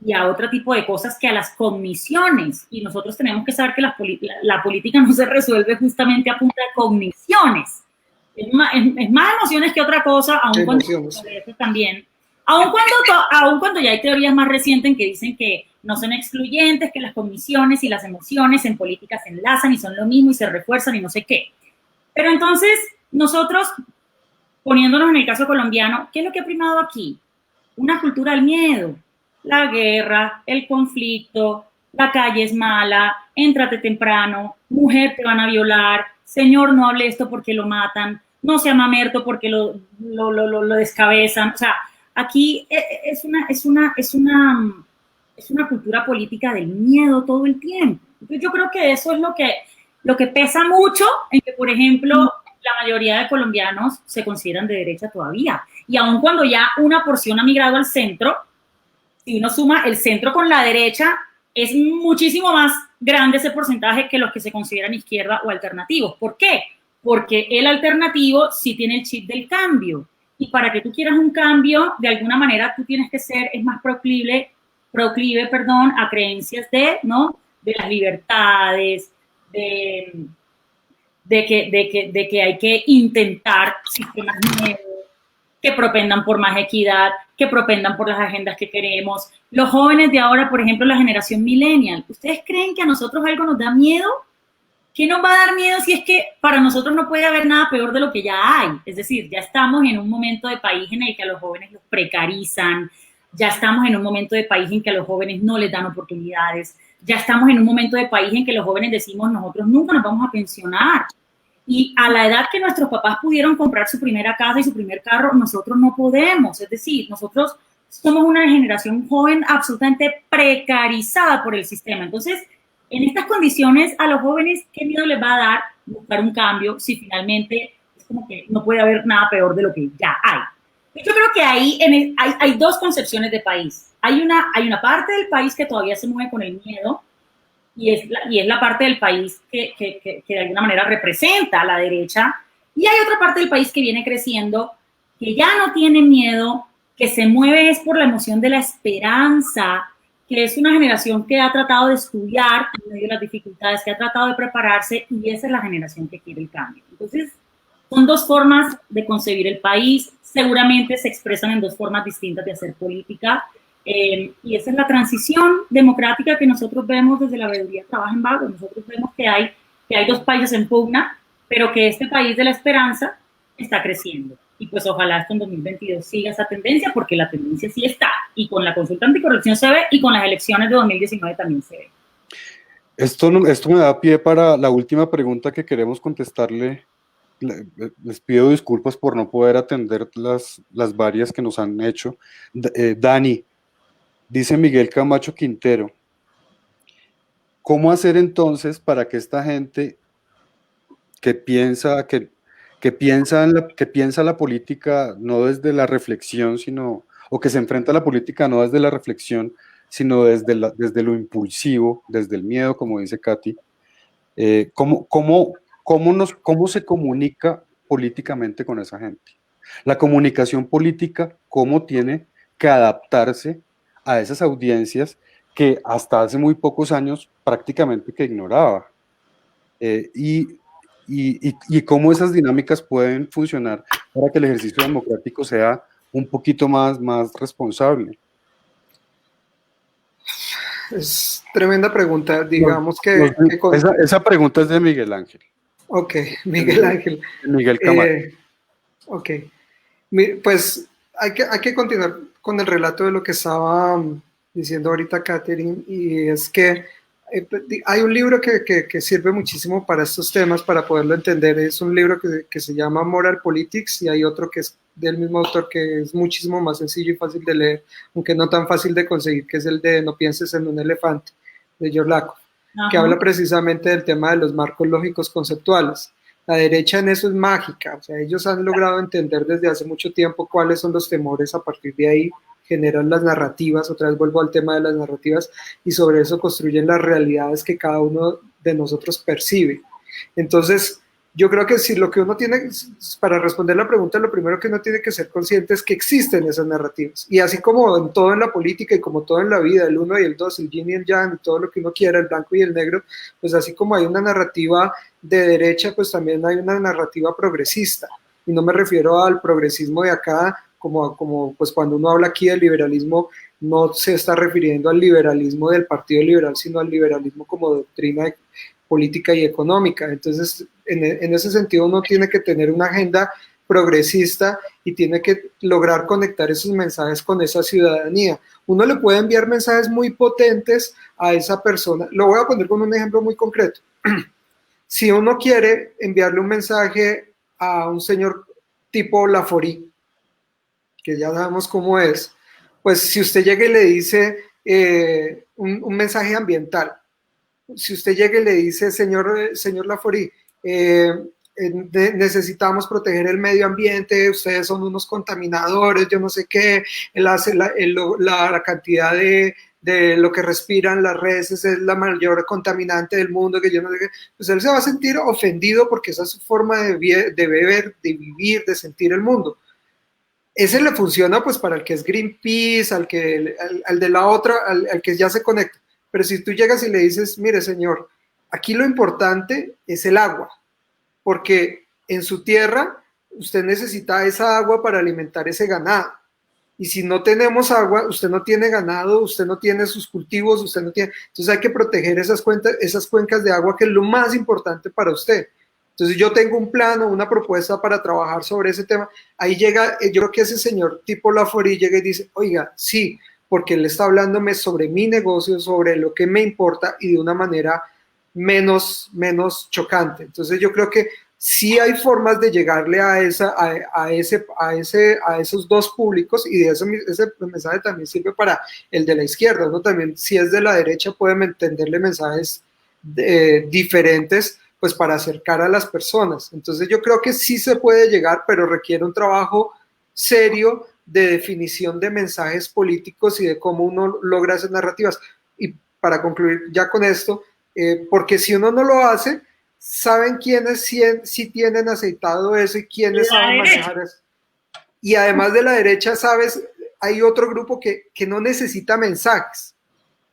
y a otro tipo de cosas que a las cogniciones. Y nosotros tenemos que saber que la política no se resuelve justamente a punta de cogniciones. Es más emociones que otra cosa, aun cuando también. Aun cuando ya hay teorías más recientes que dicen que no son excluyentes, que las cogniciones y las emociones en política se enlazan y son lo mismo y se refuerzan y no sé qué. Pero entonces, nosotros, poniéndonos en el caso colombiano, ¿qué es lo que ha primado aquí? Una cultura del miedo. La guerra, el conflicto, la calle es mala, éntrate temprano, mujer te van a violar, señor no hable esto porque lo matan, no sea mamerto porque lo descabezan. O sea, aquí es una cultura política del miedo todo el tiempo. Entonces yo creo que eso es lo que pesa mucho en que, por ejemplo, la mayoría de colombianos se consideran de derecha todavía. Y aun cuando ya una porción ha migrado al centro, si uno suma el centro con la derecha, es muchísimo más grande ese porcentaje que los que se consideran izquierda o alternativos. ¿Por qué? Porque el alternativo sí tiene el chip del cambio. Y para que tú quieras un cambio, de alguna manera tú tienes que ser, es más proclive a creencias de las libertades, de que hay que intentar sistemas nuevos, que propendan por más equidad, que propendan por las agendas que queremos. Los jóvenes de ahora, por ejemplo, la generación millennial, ¿ustedes creen que a nosotros algo nos da miedo? ¿Qué nos va a dar miedo si es que para nosotros no puede haber nada peor de lo que ya hay? Es decir, ya estamos en un momento de país en el que a los jóvenes los precarizan, ya estamos en un momento de país en que a los jóvenes no les dan oportunidades, ya estamos en un momento de país en que los jóvenes decimos, nosotros nunca nos vamos a pensionar. Y a la edad que nuestros papás pudieron comprar su primera casa y su primer carro, nosotros no podemos. Es decir, nosotros somos una generación joven absolutamente precarizada por el sistema. Entonces, en estas condiciones, a los jóvenes, ¿qué miedo les va a dar buscar un cambio si finalmente es como que no puede haber nada peor de lo que ya hay? Yo creo que ahí hay dos concepciones de país. Hay una parte del país que todavía se mueve con el miedo, y es la parte del país que de alguna manera representa a la derecha, y hay otra parte del país que viene creciendo, que ya no tiene miedo, que se mueve es por la emoción de la esperanza, que es una generación que ha tratado de estudiar en medio de las dificultades, que ha tratado de prepararse, y esa es la generación que quiere el cambio. Entonces, son dos formas de concebir el país, seguramente se expresan en dos formas distintas de hacer política, y esa es la transición democrática que nosotros vemos desde la veeduría Trabaja en Vago. Nosotros vemos que hay dos países en pugna, pero que este país de la esperanza está creciendo. Y pues ojalá esto en 2022 siga esa tendencia, porque la tendencia sí está. Y con la consulta anticorrupción se ve, y con las elecciones de 2019 también se ve. Esto me da pie para la última pregunta que queremos contestarle. Les pido disculpas por no poder atender las varias que nos han hecho. Dani, dice Miguel Camacho Quintero, ¿cómo hacer entonces para que esta gente que piensa la política no desde la reflexión, o que se enfrenta a la política no desde la reflexión, sino desde lo impulsivo, desde el miedo, como dice Katy, ¿cómo se comunica políticamente con esa gente? La comunicación política, ¿cómo tiene que adaptarse a esas audiencias que hasta hace muy pocos años prácticamente que ignoraba? Y cómo esas dinámicas pueden funcionar para que el ejercicio democrático sea un poquito más responsable. Es tremenda pregunta, digamos esa pregunta es de Miguel Ángel. Ok, Miguel Ángel. Miguel Camacho. Ok, pues hay que continuar con el relato de lo que estaba diciendo ahorita Catherine, y es que hay un libro que sirve muchísimo para estos temas, para poderlo entender. Es un libro que se llama Moral Politics, y hay otro que es del mismo autor que es muchísimo más sencillo y fácil de leer, aunque no tan fácil de conseguir, que es el de No pienses en un elefante, de George Lakoff, que habla precisamente del tema de los marcos lógicos conceptuales. La derecha en eso es mágica, o sea, ellos han logrado entender desde hace mucho tiempo cuáles son los temores, a partir de ahí generan las narrativas, otra vez vuelvo al tema de las narrativas, y sobre eso construyen las realidades que cada uno de nosotros percibe. Entonces, yo creo que si lo que uno tiene, para responder la pregunta, lo primero que uno tiene que ser consciente es que existen esas narrativas. Y así como en todo en la política y como todo en la vida, el uno y el dos, el yin y el yang, y todo lo que uno quiera, el blanco y el negro, pues así como hay una narrativa de derecha, pues también hay una narrativa progresista. Y no me refiero al progresismo de acá, como pues cuando uno habla aquí del liberalismo, no se está refiriendo al liberalismo del Partido Liberal, sino al liberalismo como doctrina política y económica. Entonces, en ese sentido, uno tiene que tener una agenda progresista y tiene que lograr conectar esos mensajes con esa ciudadanía. Uno le puede enviar mensajes muy potentes a esa persona. Lo voy a poner con un ejemplo muy concreto. Si uno quiere enviarle un mensaje a un señor tipo Laforí, que ya sabemos cómo es, pues si usted llega y le dice un mensaje ambiental, si usted llega y le dice, señor Laforí, necesitamos proteger el medio ambiente, ustedes son unos contaminadores, yo no sé qué, la cantidad de lo que respiran las reses es la mayor contaminante del mundo, que yo no sé qué, pues él se va a sentir ofendido porque esa es su forma de beber, de vivir, de sentir el mundo. Ese le funciona pues para el que es Greenpeace, al de la otra, al que ya se conecta. Pero si tú llegas y le dices, mire señor, aquí lo importante es el agua, porque en su tierra usted necesita esa agua para alimentar ese ganado. Y si no tenemos agua, usted no tiene ganado, usted no tiene sus cultivos, usted no tiene... Entonces hay que proteger esas cuencas de agua, que es lo más importante para usted. Entonces yo tengo un plano, una propuesta para trabajar sobre ese tema. Ahí llega, yo creo que ese señor tipo Laforí llega y dice, oiga, sí, porque él está hablándome sobre mi negocio, sobre lo que me importa y de una manera menos chocante. Entonces yo creo que sí hay formas de llegarle a esos dos públicos, y de ese mensaje también sirve para el de la izquierda, ¿no? También si es de la derecha pueden entenderle mensajes diferentes, pues para acercar a las personas. Entonces yo creo que sí se puede llegar, pero requiere un trabajo serio de definición de mensajes políticos y de cómo uno logra esas narrativas. Y para concluir ya con esto, porque si uno no lo hace, ¿saben quiénes sí tienen aceitado eso y quiénes saben manejar eso? Y además de la derecha, ¿sabes? Hay otro grupo que no necesita mensajes,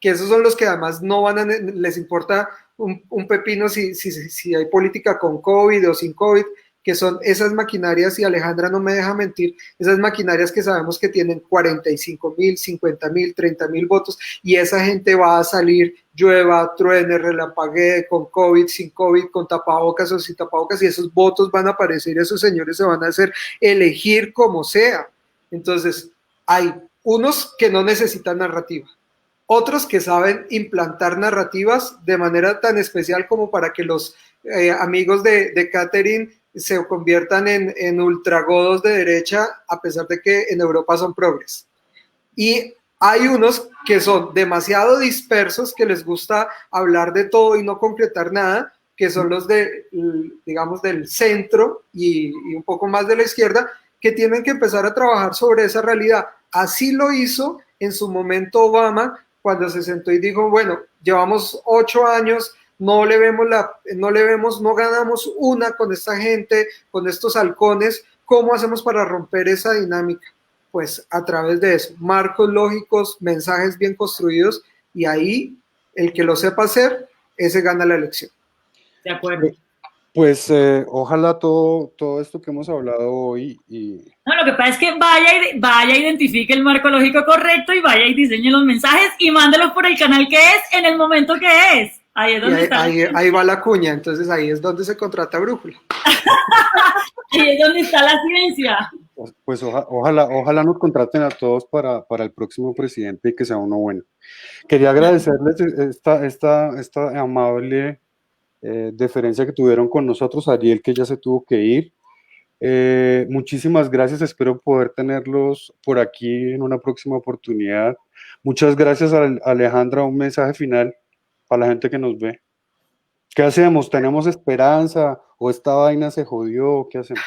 que esos son los que además no les importa un pepino si hay política con COVID o sin COVID, que son esas maquinarias, y Alejandra no me deja mentir, esas maquinarias que sabemos que tienen 45.000, 50.000, 30.000 votos, y esa gente va a salir, llueva, truene, relampaguee, con COVID, sin COVID, con tapabocas o sin tapabocas, y esos votos van a aparecer, esos señores se van a hacer elegir como sea. Entonces, hay unos que no necesitan narrativa, otros que saben implantar narrativas de manera tan especial como para que los amigos de Catherine se conviertan en ultragodos de derecha, a pesar de que en Europa son progres. Y hay unos que son demasiado dispersos, que les gusta hablar de todo y no concretar nada, que son los digamos, del centro y un poco más de la izquierda, que tienen que empezar a trabajar sobre esa realidad. Así lo hizo en su momento Obama, cuando se sentó y dijo, bueno, llevamos 8 años, no ganamos una con esta gente, con estos halcones, ¿cómo hacemos para romper esa dinámica? Pues a través de eso, marcos lógicos, mensajes bien construidos, y ahí el que lo sepa hacer, ese gana la elección. De acuerdo. Pues ojalá todo esto que hemos hablado hoy No, lo que pasa es que vaya, identifique el marco lógico correcto y vaya y diseñe los mensajes y mándelos por el canal que es, en el momento que es. Ahí es donde está. Ahí va la cuña, entonces ahí es donde se contrata Brújula. Ahí es donde está la ciencia. Pues ojalá nos contraten a todos para el próximo presidente y que sea uno bueno. Quería agradecerles esta amable deferencia que tuvieron con nosotros, Ariel, que ya se tuvo que ir. Muchísimas gracias, espero poder tenerlos por aquí en una próxima oportunidad. Muchas gracias a Alejandra, un mensaje final para la gente que nos ve. ¿Qué hacemos? ¿Tenemos esperanza o esta vaina se jodió? ¿Qué hacemos?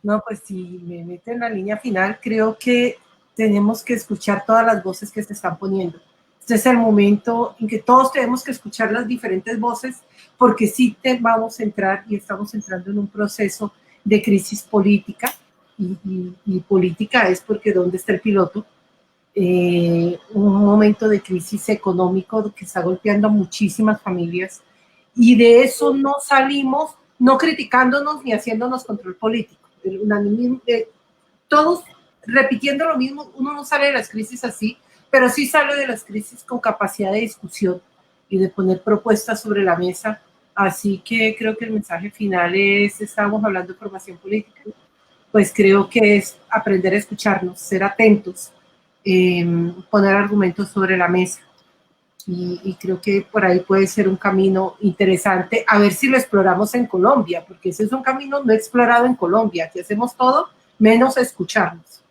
No, pues si me meten en la línea final, creo que tenemos que escuchar todas las voces que se están poniendo. Este es el momento en que todos tenemos que escuchar las diferentes voces, porque sí vamos a entrar y estamos entrando en un proceso de crisis política, y política es porque ¿dónde está el piloto? Un momento de crisis económico que está golpeando a muchísimas familias, y de eso no salimos no criticándonos ni haciéndonos control político. Todos repitiendo lo mismo, uno no sale de las crisis así, pero sí sale de las crisis con capacidad de discusión y de poner propuestas sobre la mesa. Así que creo que el mensaje final es, estábamos hablando de formación política, pues creo que es aprender a escucharnos, ser atentos, poner argumentos sobre la mesa. Y creo que por ahí puede ser un camino interesante, a ver si lo exploramos en Colombia, porque ese es un camino no explorado en Colombia. Aquí hacemos todo menos escucharnos.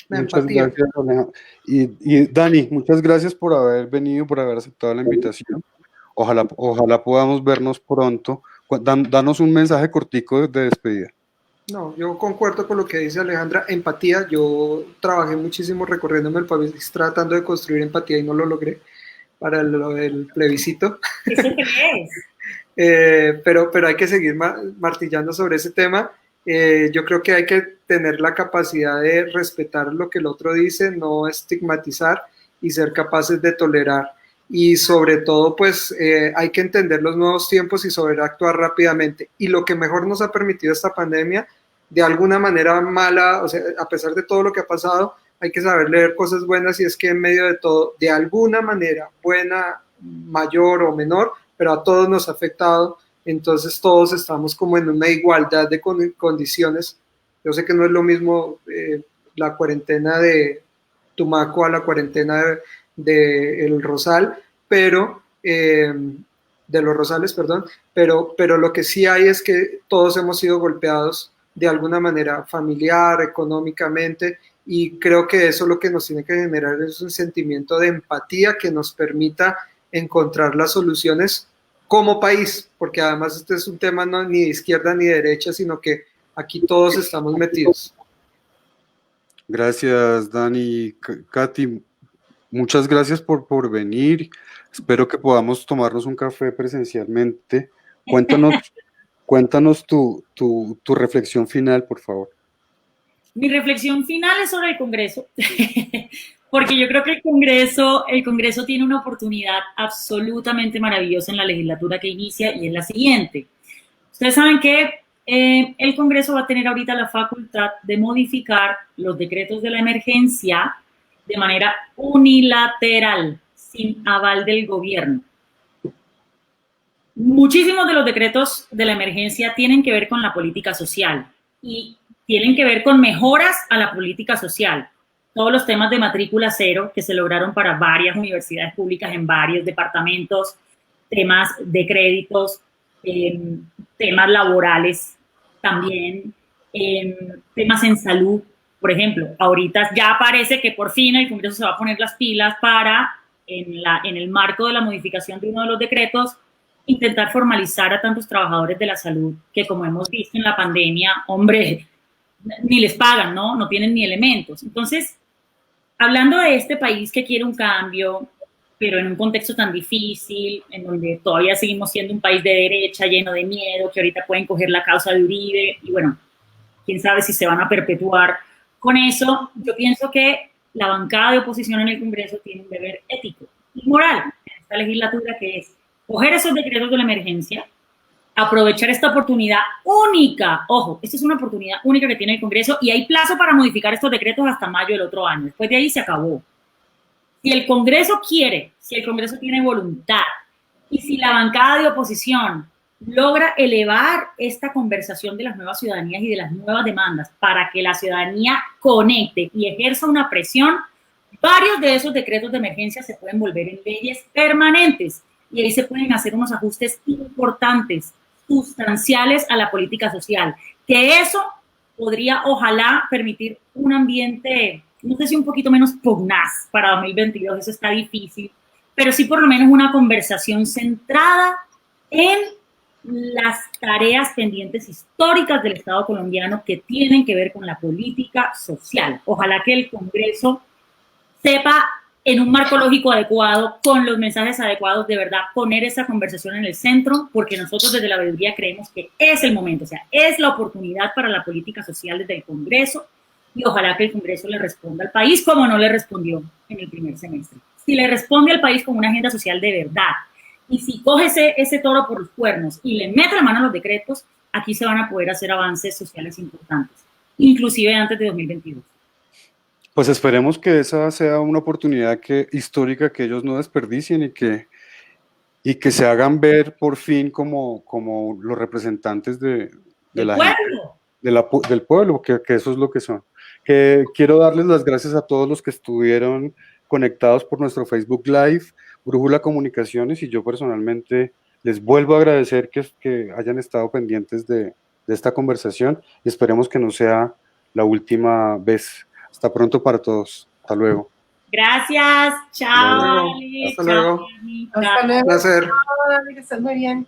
Muchas gracias, Alejandra. Y Dani, muchas gracias por haber venido, por haber aceptado la invitación. Ojalá podamos vernos pronto. Danos un mensaje cortico de despedida. No, yo concuerdo con lo que dice Alejandra, empatía. Yo trabajé muchísimo recorriéndome el país tratando de construir empatía y no lo logré para el plebiscito. ¿Eso qué es? Pero hay que seguir martillando sobre ese tema. Yo creo que hay que tener la capacidad de respetar lo que el otro dice, no estigmatizar y ser capaces de tolerar. Y sobre todo, pues hay que entender los nuevos tiempos y actuar rápidamente. Y lo que mejor nos ha permitido esta pandemia, de alguna manera mala, o sea, a pesar de todo lo que ha pasado, hay que saber leer cosas buenas, y es que en medio de todo, de alguna manera, buena, mayor o menor, pero a todos nos ha afectado. Entonces todos estamos como en una igualdad de condiciones. Yo sé que no es lo mismo la cuarentena de Tumaco a la cuarentena de El Rosal, pero de los Rosales, perdón, pero lo que sí hay es que todos hemos sido golpeados de alguna manera, familiar, económicamente, y creo que eso lo que nos tiene que generar es un sentimiento de empatía que nos permita encontrar las soluciones como país, porque además este es un tema no ni de izquierda ni de derecha, sino que aquí todos estamos metidos. Gracias, Dani. Katy, muchas gracias por venir. Espero que podamos tomarnos un café presencialmente. Cuéntanos tu reflexión final, por favor. Mi reflexión final es sobre el Congreso, porque yo creo que el Congreso tiene una oportunidad absolutamente maravillosa en la legislatura que inicia, y es la siguiente. Ustedes saben que el Congreso va a tener ahorita la facultad de modificar los decretos de la emergencia de manera unilateral, sin aval del gobierno. Muchísimos de los decretos de la emergencia tienen que ver con la política social y tienen que ver con mejoras a la política social. Todos los temas de matrícula cero que se lograron para varias universidades públicas en varios departamentos, temas de créditos, temas laborales también, temas en salud, por ejemplo. Ahorita ya parece que por fin el Congreso se va a poner las pilas para, en el marco de la modificación de uno de los decretos, intentar formalizar a tantos trabajadores de la salud que, como hemos visto en la pandemia, hombre, ni les pagan, ¿no? No tienen ni elementos. Entonces, hablando de este país que quiere un cambio, pero en un contexto tan difícil, en donde todavía seguimos siendo un país de derecha, lleno de miedo, que ahorita pueden coger la causa de Uribe, y bueno, quién sabe si se van a perpetuar con eso. Yo pienso que la bancada de oposición en el Congreso tiene un deber ético y moral en esta legislatura, que es coger esos decretos de la emergencia, aprovechar esta oportunidad única. Ojo, esta es una oportunidad única que tiene el Congreso, y hay plazo para modificar estos decretos hasta mayo del otro año. Después de ahí se acabó. Si el Congreso quiere, si el Congreso tiene voluntad, y si la bancada de oposición logra elevar esta conversación de las nuevas ciudadanías y de las nuevas demandas para que la ciudadanía conecte y ejerza una presión, varios de esos decretos de emergencia se pueden volver en leyes permanentes, y ahí se pueden hacer unos ajustes importantes, sustanciales a la política social, que eso podría, ojalá, permitir un ambiente, no sé si un poquito menos pugnaz para 2022, eso está difícil, pero sí por lo menos una conversación centrada en las tareas pendientes históricas del Estado colombiano que tienen que ver con la política social. Ojalá que el Congreso sepa, en un marco lógico adecuado, con los mensajes adecuados, de verdad poner esa conversación en el centro, porque nosotros desde la veeduría creemos que es el momento, o sea, es la oportunidad para la política social desde el Congreso, y ojalá que el Congreso le responda al país como no le respondió en el primer semestre. Si le responde al país con una agenda social de verdad, y si coge ese toro por los cuernos y le mete la mano a los decretos, aquí se van a poder hacer avances sociales importantes, inclusive antes de 2022. Pues esperemos que esa sea una oportunidad histórica que ellos no desperdicien y que se hagan ver por fin como los representantes de la gente, del pueblo, que eso es lo que son. Quiero darles las gracias a todos los que estuvieron conectados por nuestro Facebook Live, Brújula Comunicaciones, y yo personalmente les vuelvo a agradecer que hayan estado pendientes de esta conversación y esperemos que no sea la última vez. Hasta pronto para todos. Hasta luego. Gracias. Chao. Hasta luego. Hasta luego. Placer. Chao, Dani, que estés muy bien.